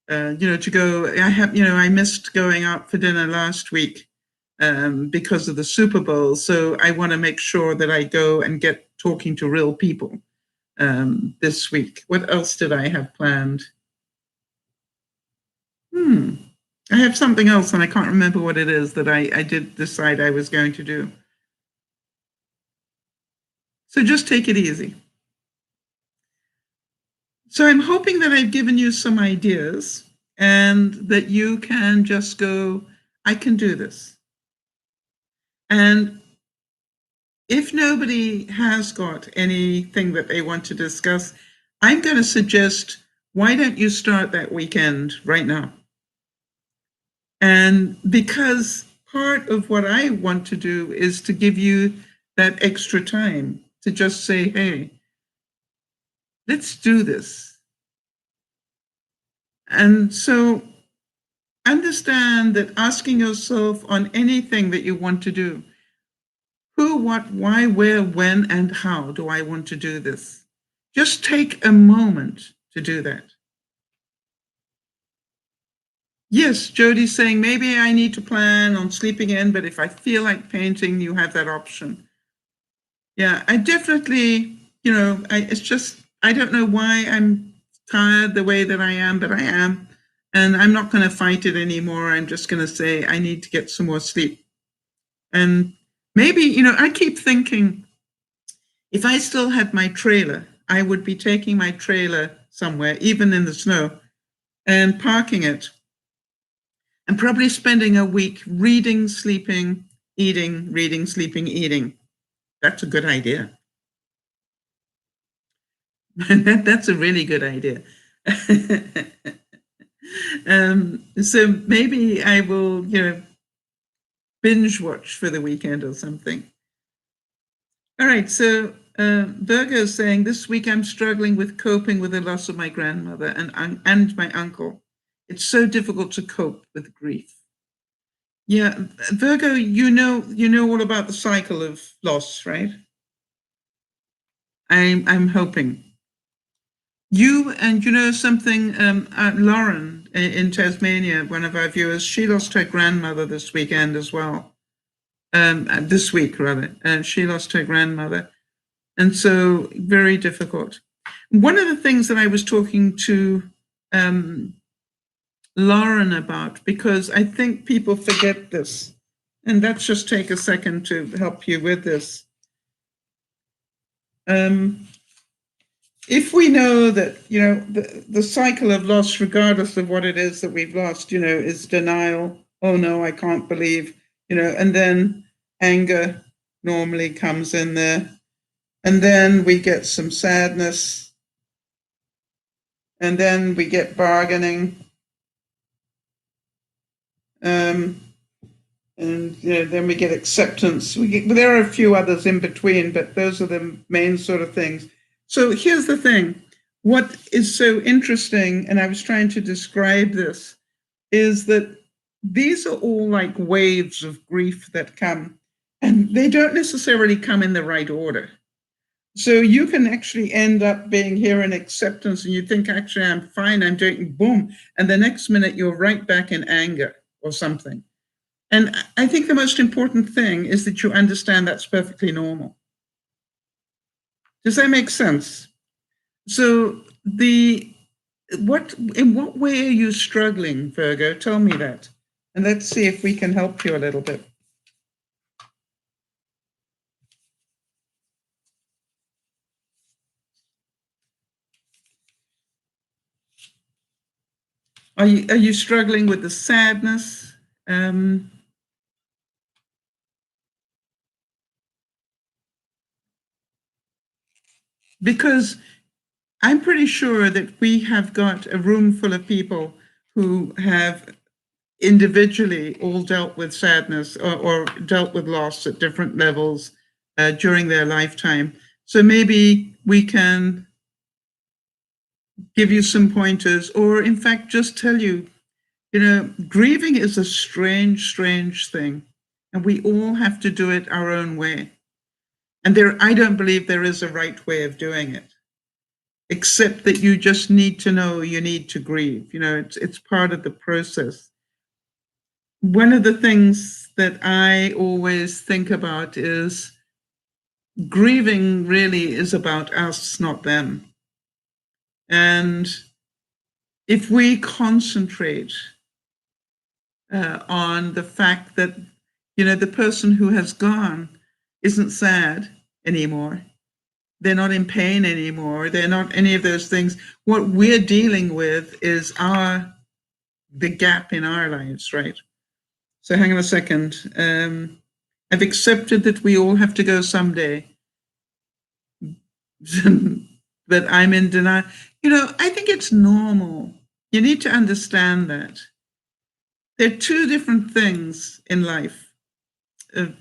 To go, I missed going out for dinner last week because of the Super Bowl. So I want to make sure that I go and get talking to real people this week. What else did I have planned? I have something else and I can't remember what it is that I did decide I was going to do. So just take it easy. So I'm hoping that I've given you some ideas and that you can just go, I can do this. And if nobody has got anything that they want to discuss, I'm going to suggest, why don't you start that weekend right now? And because part of what I want to do is to give you that extra time to just say, hey, let's do this. And so understand that asking yourself on anything that you want to do, who, what, why, where, when, and how do I want to do this? Just take a moment to do that. Yes, Jody's saying, maybe I need to plan on sleeping in, but if I feel like painting, you have that option. Yeah, I definitely, it's just, I don't know why I'm tired the way that I am, but I am. And I'm not going to fight it anymore. I'm just going to say, I need to get some more sleep. And maybe, I keep thinking, if I still had my trailer, I would be taking my trailer somewhere, even in the snow, and parking it, and probably spending a week reading, sleeping, eating, reading, sleeping, eating. That's a good idea. That's a really good idea. So maybe I will, binge watch for the weekend or something. All right, so Virgo is saying, this week I'm struggling with coping with the loss of my grandmother and my uncle. It's so difficult to cope with grief. Yeah, Virgo, you know all about the cycle of loss, right? I'm hoping. You and something, Lauren in Tasmania, one of our viewers, she lost her grandmother this weekend as well. This week, rather. She lost her grandmother. And so very difficult. One of the things that I was talking to Lauren about, because I think people forget this, and let's just take a second to help you with this. If we know that, the cycle of loss, regardless of what it is that we've lost, is denial. Oh no, I can't believe, and then anger normally comes in there. And then we get some sadness. And then we get bargaining. And then we get acceptance. There are a few others in between, but those are the main sort of things. So here's the thing. What is so interesting, and I was trying to describe this, is that these are all like waves of grief that come, and they don't necessarily come in the right order. So you can actually end up being here in acceptance, and you think, actually, I'm fine, I'm doing, boom. And the next minute, you're right back in anger or something. And I think the most important thing is that you understand that's perfectly normal. Does that make sense? So in what way are you struggling, Virgo? Tell me that. And let's see if we can help you a little bit. Are you struggling with the sadness? Because I'm pretty sure that we have got a room full of people who have individually all dealt with sadness or dealt with loss at different levels during their lifetime. So maybe we can give you some pointers, or in fact, just tell you, grieving is a strange, strange thing, and we all have to do it our own way. And I don't believe there is a right way of doing it, except that you just need to know you need to grieve. It's part of the process. One of the things that I always think about is grieving really is about us, not them. And if we concentrate on the fact that, the person who has gone isn't sad anymore, they're not in pain anymore. They're not any of those things. What we're dealing with is the gap in our lives, right? So hang on a second. I've accepted that we all have to go someday, but I'm in denial. I think it's normal. You need to understand that. There are two different things in life,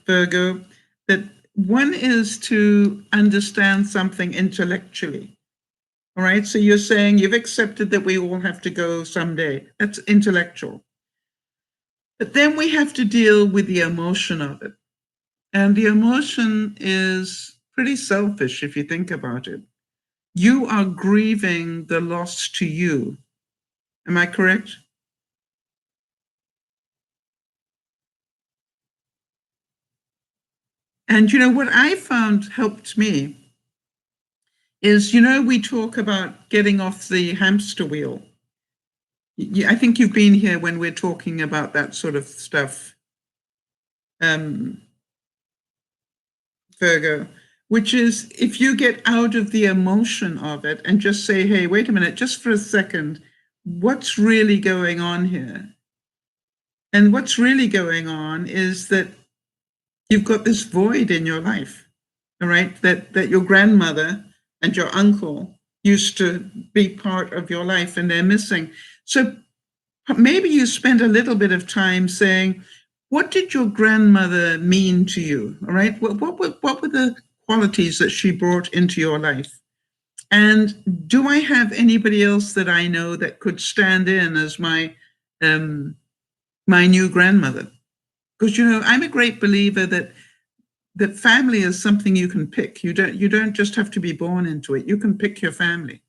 Virgo, that one is to understand something intellectually. All right. So you're saying you've accepted that we all have to go someday. That's intellectual. But then we have to deal with the emotion of it. And the emotion is pretty selfish if you think about it. You are grieving the loss to you. Am I correct? And what I found helped me is, we talk about getting off the hamster wheel. I think you've been here when we're talking about that sort of stuff, Virgo, which is if you get out of the emotion of it and just say, hey, wait a minute, just for a second, what's really going on here? And what's really going on is that you've got this void in your life, all right, that your grandmother and your uncle used to be part of your life and they're missing. So maybe you spend a little bit of time saying, what did your grandmother mean to you? All right. What were the qualities that she brought into your life? And do I have anybody else that I know that could stand in as my new grandmother? Because I'm a great believer that family is something you can pick. You don't just have to be born into it. You can pick your family.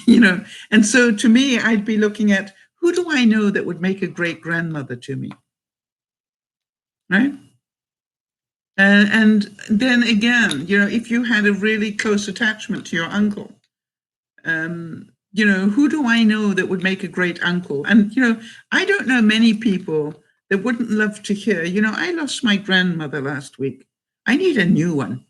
And so to me, I'd be looking at, who do I know that would make a great grandmother to me? Right? And then again, if you had a really close attachment to your uncle, who do I know that would make a great uncle? And, I don't know many people that wouldn't love to hear, I lost my grandmother last week. I need a new one.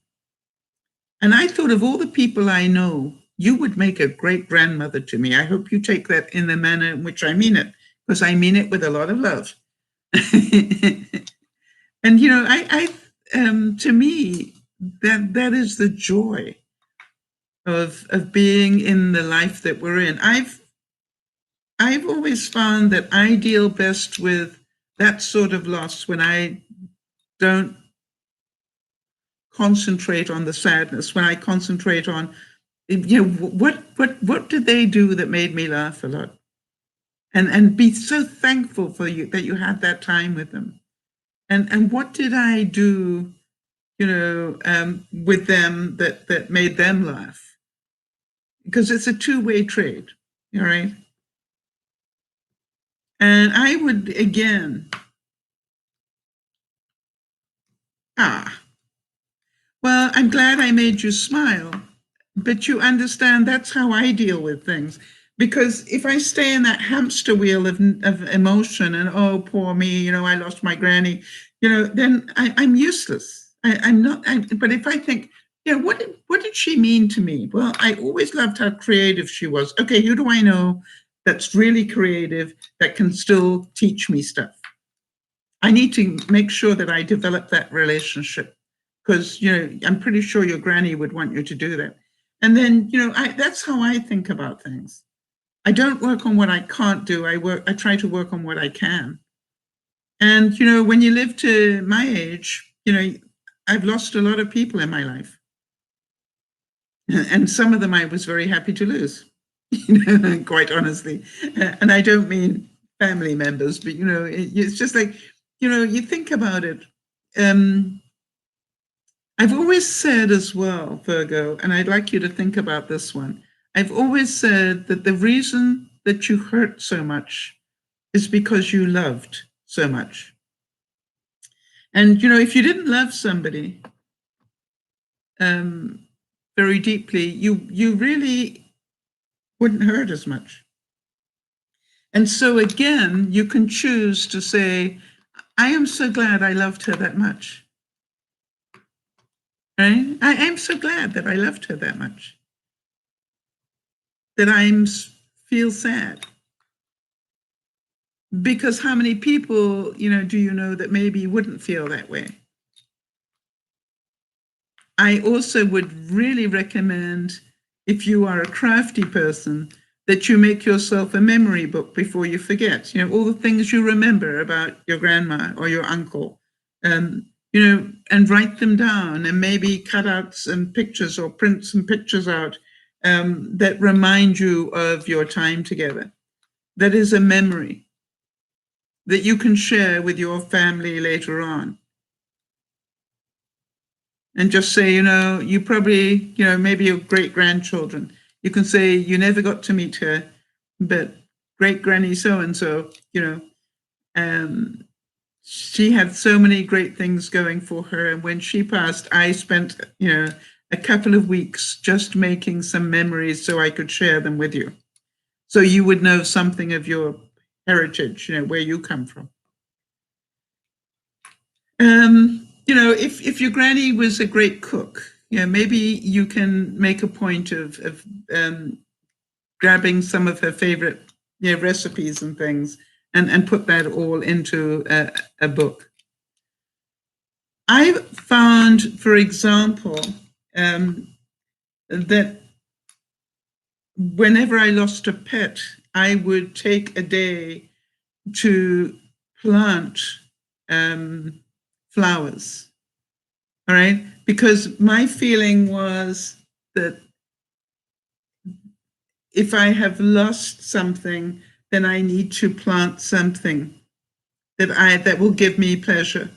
And I thought of all the people I know, you would make a great grandmother to me. I hope you take that in the manner in which I mean it, because I mean it with a lot of love. And, to me, that is the joy of being in the life that we're in. I've always found that I deal best with that sort of loss when I don't concentrate on the sadness, when I concentrate on, what did they do that made me laugh a lot? And be so thankful for you that you had that time with them. And what did I do, with them that made them laugh? Because it's a two-way trade, all right? And I would, again, well, I'm glad I made you smile, but you understand that's how I deal with things. Because if I stay in that hamster wheel of emotion and, oh, poor me, I lost my granny, then I'm useless. I'm not, but if I think, what did she mean to me? Well, I always loved how creative she was. Okay, who do I know that's really creative that can still teach me stuff? I need to make sure that I develop that relationship because, I'm pretty sure your granny would want you to do that. And then, that's how I think about things. I don't work on what I can't do. I try to work on what I can. And, when you live to my age, I've lost a lot of people in my life. And some of them I was very happy to lose, quite honestly. And I don't mean family members, but, it's just like, you think about it. I've always said as well, Virgo, and I'd like you to think about this one. I've always said that the reason that you hurt so much is because you loved so much. And, if you didn't love somebody very deeply, you really wouldn't hurt as much. And so again, you can choose to say, I am so glad I loved her that much. right? I'm so glad that I loved her that much, that I feel sad. Because how many people, do you know that maybe wouldn't feel that way? I also would really recommend, if you are a crafty person, that you make yourself a memory book before you forget. All the things you remember about your grandma or your uncle, and write them down, and maybe cut out some pictures or print some pictures out that remind you of your time together. That is a memory that you can share with your family later on. And just say, you probably, maybe your great grandchildren, you can say you never got to meet her, but great granny so and so, she had so many great things going for her. And when she passed, I spent, a couple of weeks just making some memories so I could share them with you. So you would know something of your heritage, where you come from. If your granny was a great cook, maybe you can make a point of grabbing some of her favorite recipes and things, and put that all into a book. I found, for example, that whenever I lost a pet, I would take a day to plant flowers. All right. Because my feeling was that if I have lost something, then I need to plant something that will give me pleasure.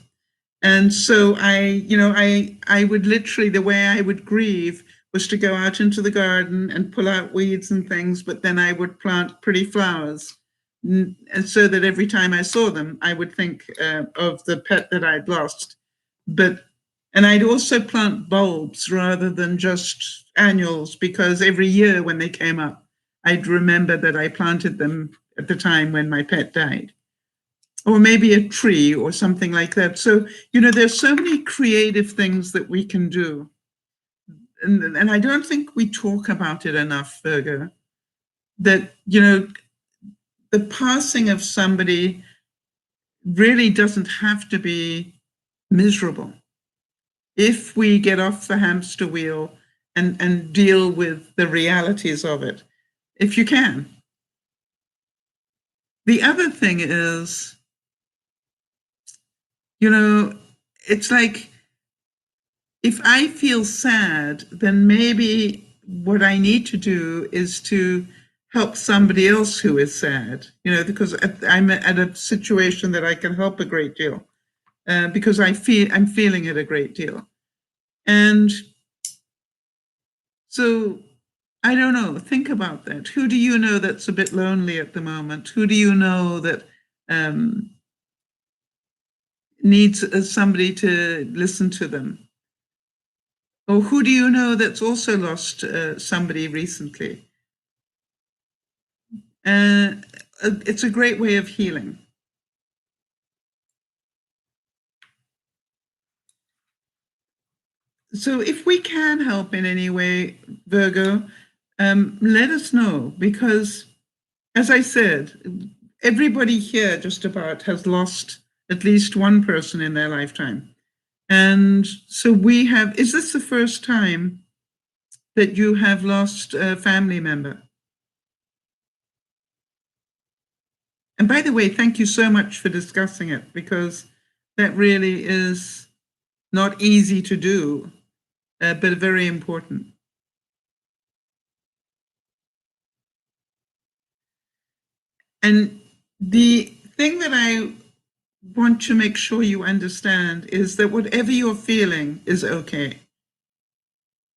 And so I would literally, the way I would grieve was to go out into the garden and pull out weeds and things, but then I would plant pretty flowers. And so that every time I saw them, I would think of the pet that I'd lost. And I'd also plant bulbs rather than just annuals, because every year when they came up, I'd remember that I planted them at the time when my pet died. Or maybe a tree or something like that. So, there's so many creative things that we can do. And I don't think we talk about it enough, Virgo, that, the passing of somebody really doesn't have to be miserable if we get off the hamster wheel and deal with the realities of it, if you can. The other thing is, it's like, if I feel sad, then maybe what I need to do is to help somebody else who is sad, because I'm at a situation that I can help a great deal, because I'm feeling it a great deal. And so I don't know, think about that. Who do you know that's a bit lonely at the moment? Who do you know that needs somebody to listen to them? Or who do you know that's also lost somebody recently? It's a great way of healing. So if we can help in any way, Virgo, let us know, because, as I said, everybody here just about has lost at least one person in their lifetime. And so is this the first time that you have lost a family member? And by the way, thank you so much for discussing it, because that really is not easy to do, but very important. And the thing that I want to make sure you understand is that whatever you're feeling is okay.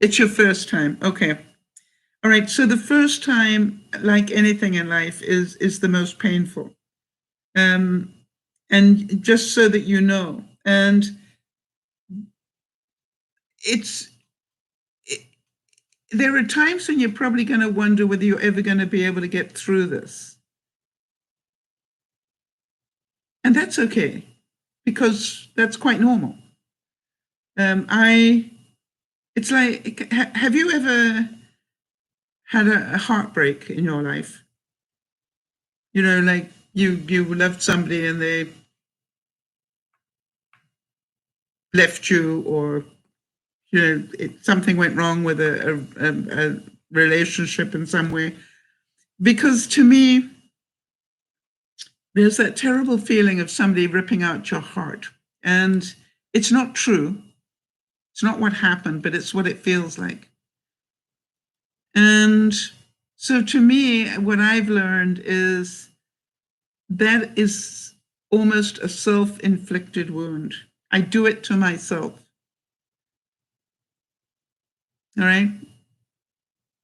It's your first time. Okay. All right. So the first time, like anything in life, is the most painful. And just so that you know, and there are times when you're probably going to wonder whether you're ever going to be able to get through this. And that's okay, because that's quite normal. I It's like, have you ever had a heartbreak in your life? You know, like you loved somebody and they left you, or you know, something went wrong with a relationship in some way. Because to me, there's that terrible feeling of somebody ripping out your heart. And it's not true. It's not what happened, but it's what it feels like. And so to me, what I've learned is that is almost a self-inflicted wound. I do it to myself. All right?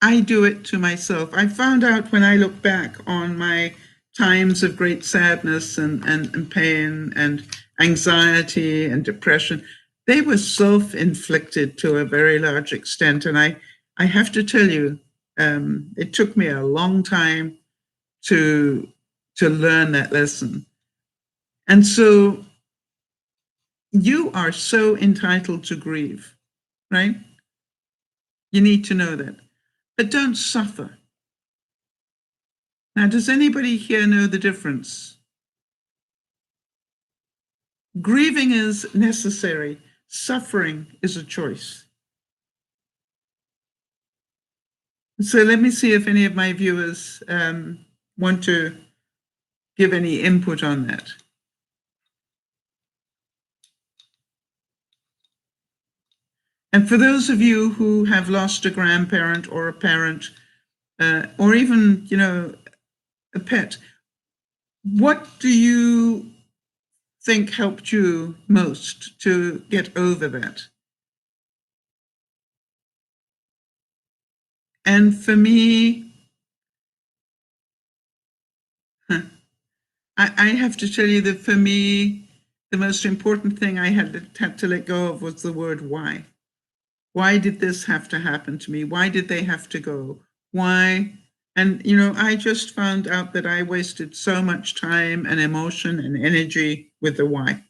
I do it to myself. I found out when I look back on my times of great sadness and pain and anxiety and depression, they were self-inflicted to a very large extent. And I have to tell you, it took me a long time to learn that lesson. And so you are so entitled to grieve, right? You need to know that. But don't suffer. Now, does anybody here know the difference? Grieving is necessary. Suffering is a choice. So let me see if any of my viewers want to give any input on that. And for those of you who have lost a grandparent or a parent, or even, you know, a pet, what do you think helped you most to get over that? And for me, I have to tell you that for me, the most important thing I had to let go of was the word why. Why did this have to happen to me? Why did they have to go? Why? And, you know, I just found out that I wasted so much time and emotion and energy with the why.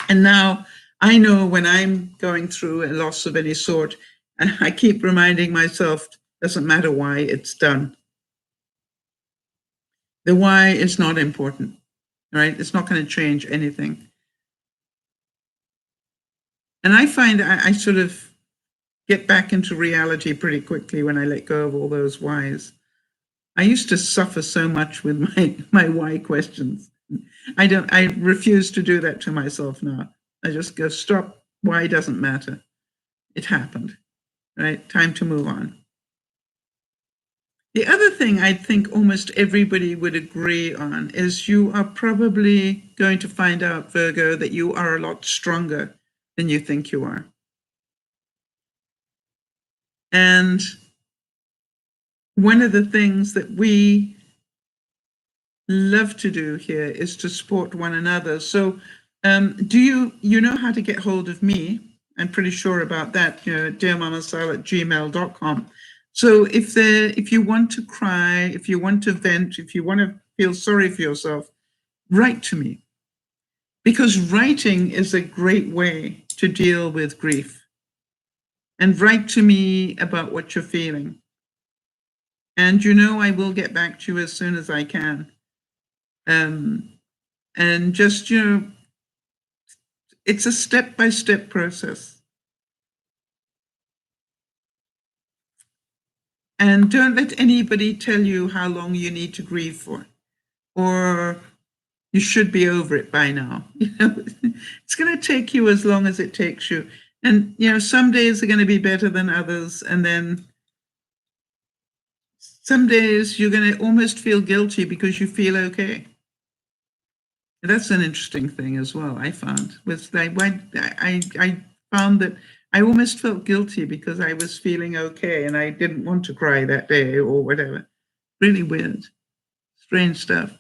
And now I know when I'm going through a loss of any sort, and I keep reminding myself, doesn't matter why, it's done. The why is not important, right? It's not going to change anything. And I find I sort of get back into reality pretty quickly when I let go of all those whys. I used to suffer so much with my why questions. I refuse to do that to myself now. I just go, stop, why doesn't matter. It happened, right? Time to move on. The other thing I think almost everybody would agree on is you are probably going to find out, Virgo, that you are a lot stronger than you think you are. And one of the things that we love to do here is to support one another. So do you know how to get hold of me? I'm pretty sure about that, you know, DearMamaSal@gmail.com. So if you want to cry, if you want to vent, if you want to feel sorry for yourself, write to me. Because writing is a great way to deal with grief. And write to me about what you're feeling. And you know I will get back to you as soon as I can. And just, you know, it's a step-by-step process. And don't let anybody tell you how long you need to grieve for, or you should be over it by now. You know, it's going to take you as long as it takes you. And, you know, some days are going to be better than others. And then some days you're going to almost feel guilty because you feel okay. That's an interesting thing as well, I found. Was like, I found that I almost felt guilty because I was feeling okay and I didn't want to cry that day or whatever. Really weird, strange stuff.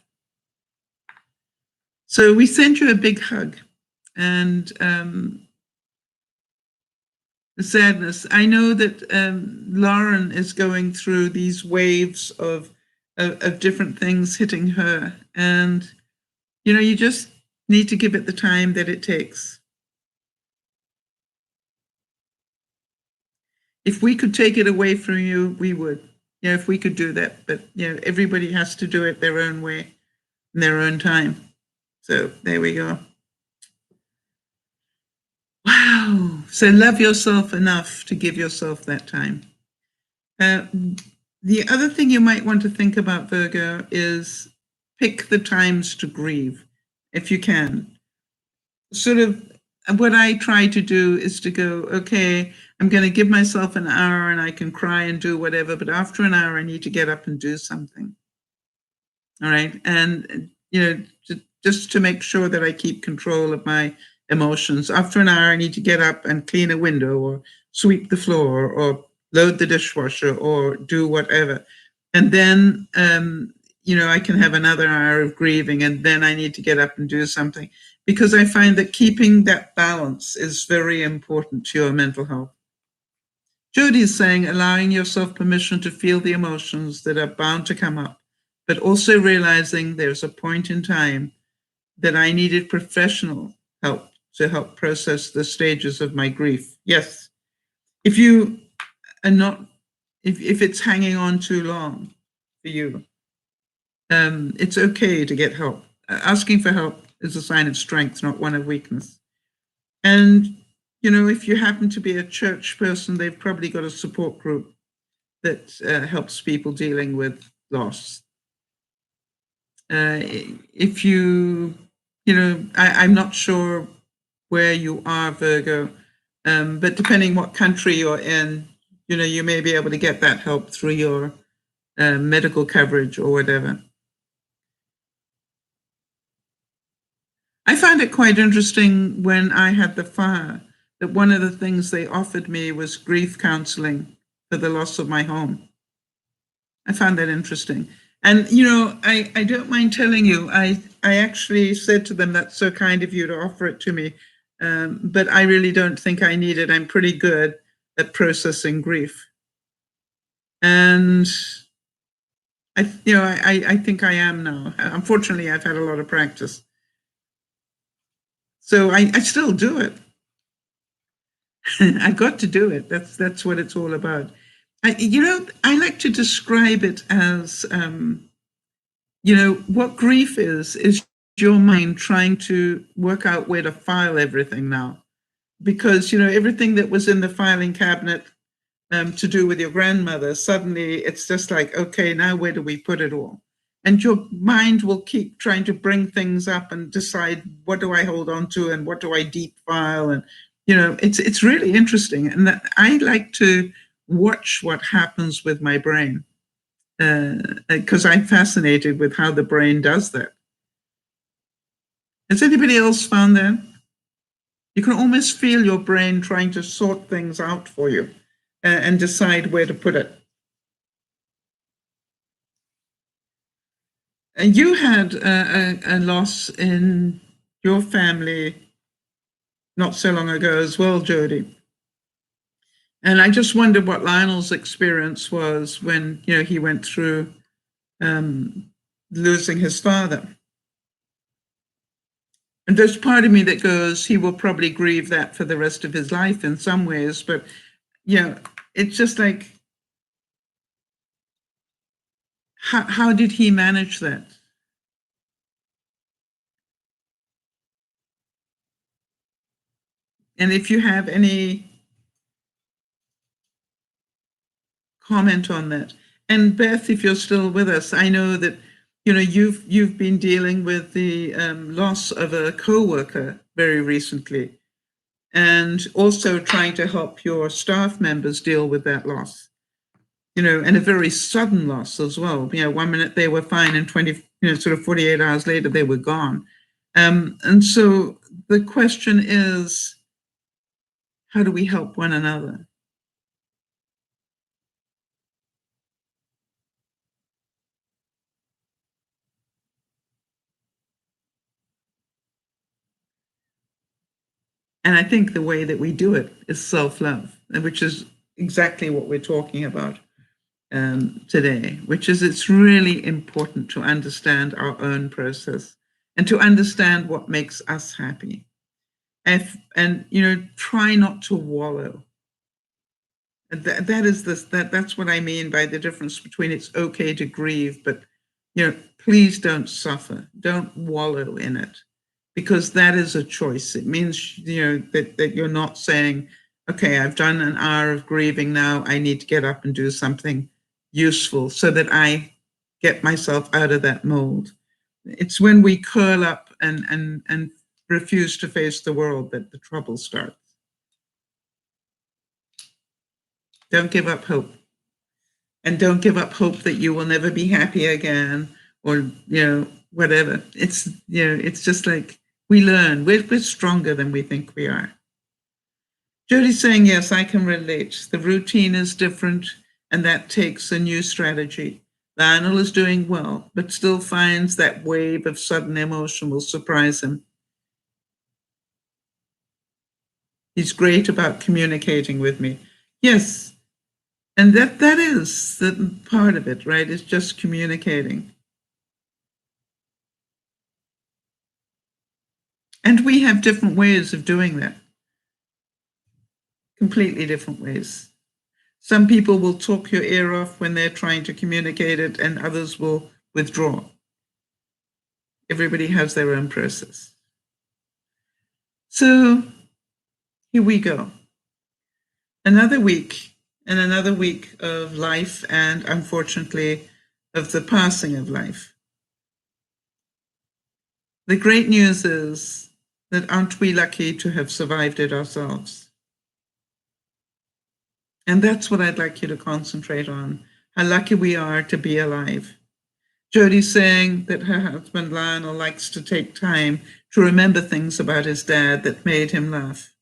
So we send you a big hug. And the sadness. I know that Lauren is going through these waves of different things hitting her. And, you know, you just need to give it the time that it takes. If we could take it away from you, we would. If we could do that. But, everybody has to do it their own way, in their own time. So there we go. Wow. So love yourself enough to give yourself that time. The other thing you might want to think about, Virgo, is pick the times to grieve, if you can. Sort of what I try to do is to go, okay, I'm going to give myself an hour and I can cry and do whatever, but after an hour, I need to get up and do something. All right. And, just to make sure that I keep control of my emotions. After an hour, I need to get up and clean a window or sweep the floor or load the dishwasher or do whatever. And then, I can have another hour of grieving, and then I need to get up and do something, because I find that keeping that balance is very important to your mental health. Jody is saying, allowing yourself permission to feel the emotions that are bound to come up, but also realizing there's a point in time that I needed professional help to help process the stages of my grief. Yes. If you are not, if it's hanging on too long for you, it's okay to get help. Asking for help is a sign of strength, not one of weakness. And, if you happen to be a church person, they've probably got a support group that helps people dealing with loss. If I'm not sure where you are, Virgo, but depending what country you're in, you may be able to get that help through your medical coverage or whatever. I found it quite interesting when I had the fire that one of the things they offered me was grief counseling for the loss of my home. I found that interesting. And, I don't mind telling you, I actually said to them, that's so kind of you to offer it to me. But I really don't think I need it. I'm pretty good at processing grief. And I think I am now. Unfortunately, I've had a lot of practice. So I still do it. I've got to do it. That's what it's all about. I like to describe it as, what grief is your mind trying to work out where to file everything now. Because, everything that was in the filing cabinet to do with your grandmother, suddenly it's just like, okay, now where do we put it all? And your mind will keep trying to bring things up and decide, what do I hold on to and what do I deep file? And, it's really interesting. And that I like to watch what happens with my brain, because I'm fascinated with how the brain does that. Has anybody else found that? You can almost feel your brain trying to sort things out for you and decide where to put it. And you had a loss in your family not so long ago as well, Jody. And I just wondered what Lionel's experience was when, he went through losing his father. And there's part of me that goes, he will probably grieve that for the rest of his life in some ways. But, it's just like, how did he manage that? And if you have any comment on that. And Beth, if you're still with us, I know that you've been dealing with the loss of a co-worker very recently, and also trying to help your staff members deal with that loss. And a very sudden loss as well. 1 minute they were fine, and 48 hours later they were gone. And so the question is, how do we help one another? And I think the way that we do it is self-love, which is exactly what we're talking about today, which is it's really important to understand our own process and to understand what makes us happy. And try not to wallow. That's what I mean by the difference between it's okay to grieve, but please don't suffer, don't wallow in it, because that is a choice. It means that you're not saying, okay, I've done an hour of grieving, now I need to get up and do something useful so that I get myself out of that mold. It's when we curl up and refuse to face the world that the trouble starts. Don't give up hope. And don't give up hope that you will never be happy again, or whatever. It's it's just like we learn. We're stronger than we think we are. Jody's saying, yes, I can relate. The routine is different, and that takes a new strategy. Lionel is doing well, but still finds that wave of sudden emotion will surprise him. He's great about communicating with me. Yes, and that is the part of it, right? It's just communicating. And we have different ways of doing that. Completely different ways. Some people will talk your ear off when they're trying to communicate it, and others will withdraw. Everybody has their own process. So here we go. Another week, and another week of life, and unfortunately of the passing of life. The great news is that aren't we lucky to have survived it ourselves? And that's what I'd like you to concentrate on, how lucky we are to be alive. Jody's saying that her husband Lionel likes to take time to remember things about his dad that made him laugh,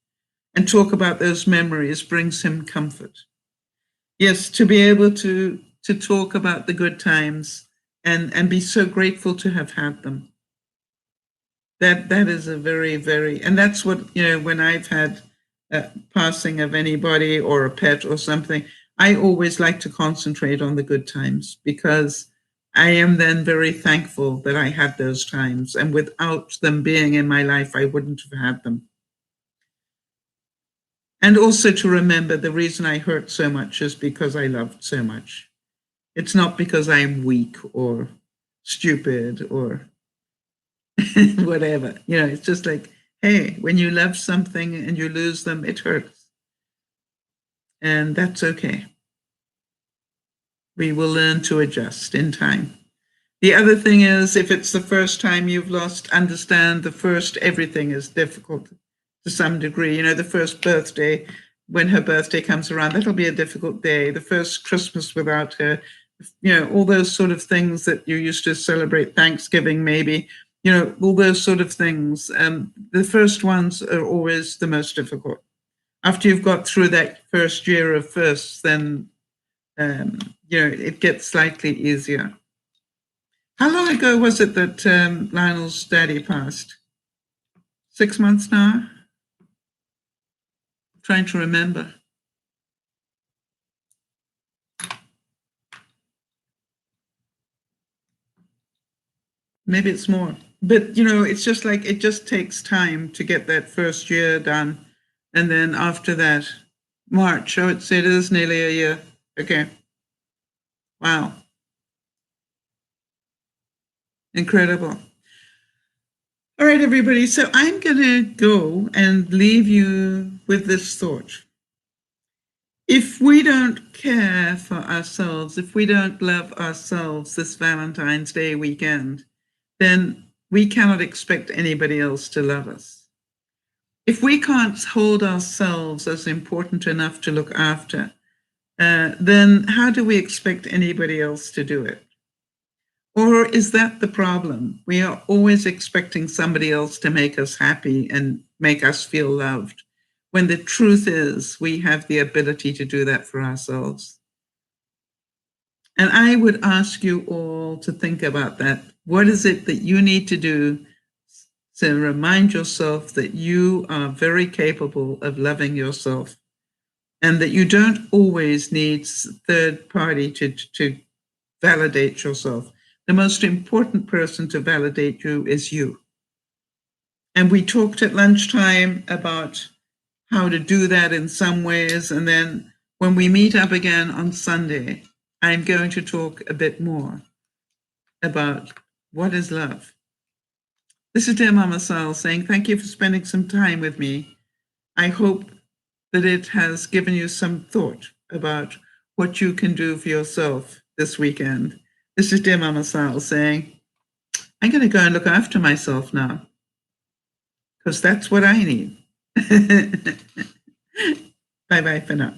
and talk about those memories brings him comfort. Yes, to be able to talk about the good times and be so grateful to have had them. That is a very, very, and that's what, when I've had a passing of anybody or a pet or something, I always like to concentrate on the good times, because I am then very thankful that I had those times. And without them being in my life, I wouldn't have had them. And also to remember the reason I hurt so much is because I loved so much. It's not because I'm weak or stupid or whatever. It's just like, hey, when you love something and you lose them, it hurts. And that's okay. We will learn to adjust in time. The other thing is, if it's the first time you've lost, understand the first everything is difficult to some degree. The first birthday, when her birthday comes around, that'll be a difficult day. The first Christmas without her, all those sort of things that you used to celebrate, Thanksgiving maybe, all those sort of things. The first ones are always the most difficult. After you've got through that first year of firsts, then, it gets slightly easier. How long ago was it that Lionel's daddy passed? 6 months now? I'm trying to remember. Maybe it's more. But, it's just like, it just takes time to get that first year done. And then after that, March, I would say it is nearly a year. Okay. Wow. Incredible. All right, everybody. So I'm going to go and leave you with this thought. If we don't care for ourselves, if we don't love ourselves this Valentine's Day weekend, then we cannot expect anybody else to love us. If we can't hold ourselves as important enough to look after, then how do we expect anybody else to do it? Or is that the problem? We are always expecting somebody else to make us happy and make us feel loved, when the truth is we have the ability to do that for ourselves. And I would ask you all to think about that. What is it that you need to do to remind yourself that you are very capable of loving yourself, and that you don't always need third party to validate yourself? The most important person to validate you is you. And we talked at lunchtime about how to do that in some ways, and then When we meet up again on Sunday, I'm going to talk a bit more about what is love. This is DearMamaSal saying thank you for spending some time with me. I hope that it has given you some thought about what you can do for yourself this weekend. This is DearMamaSal saying, I'm going to go and look after myself now, because that's what I need. Bye-bye for now.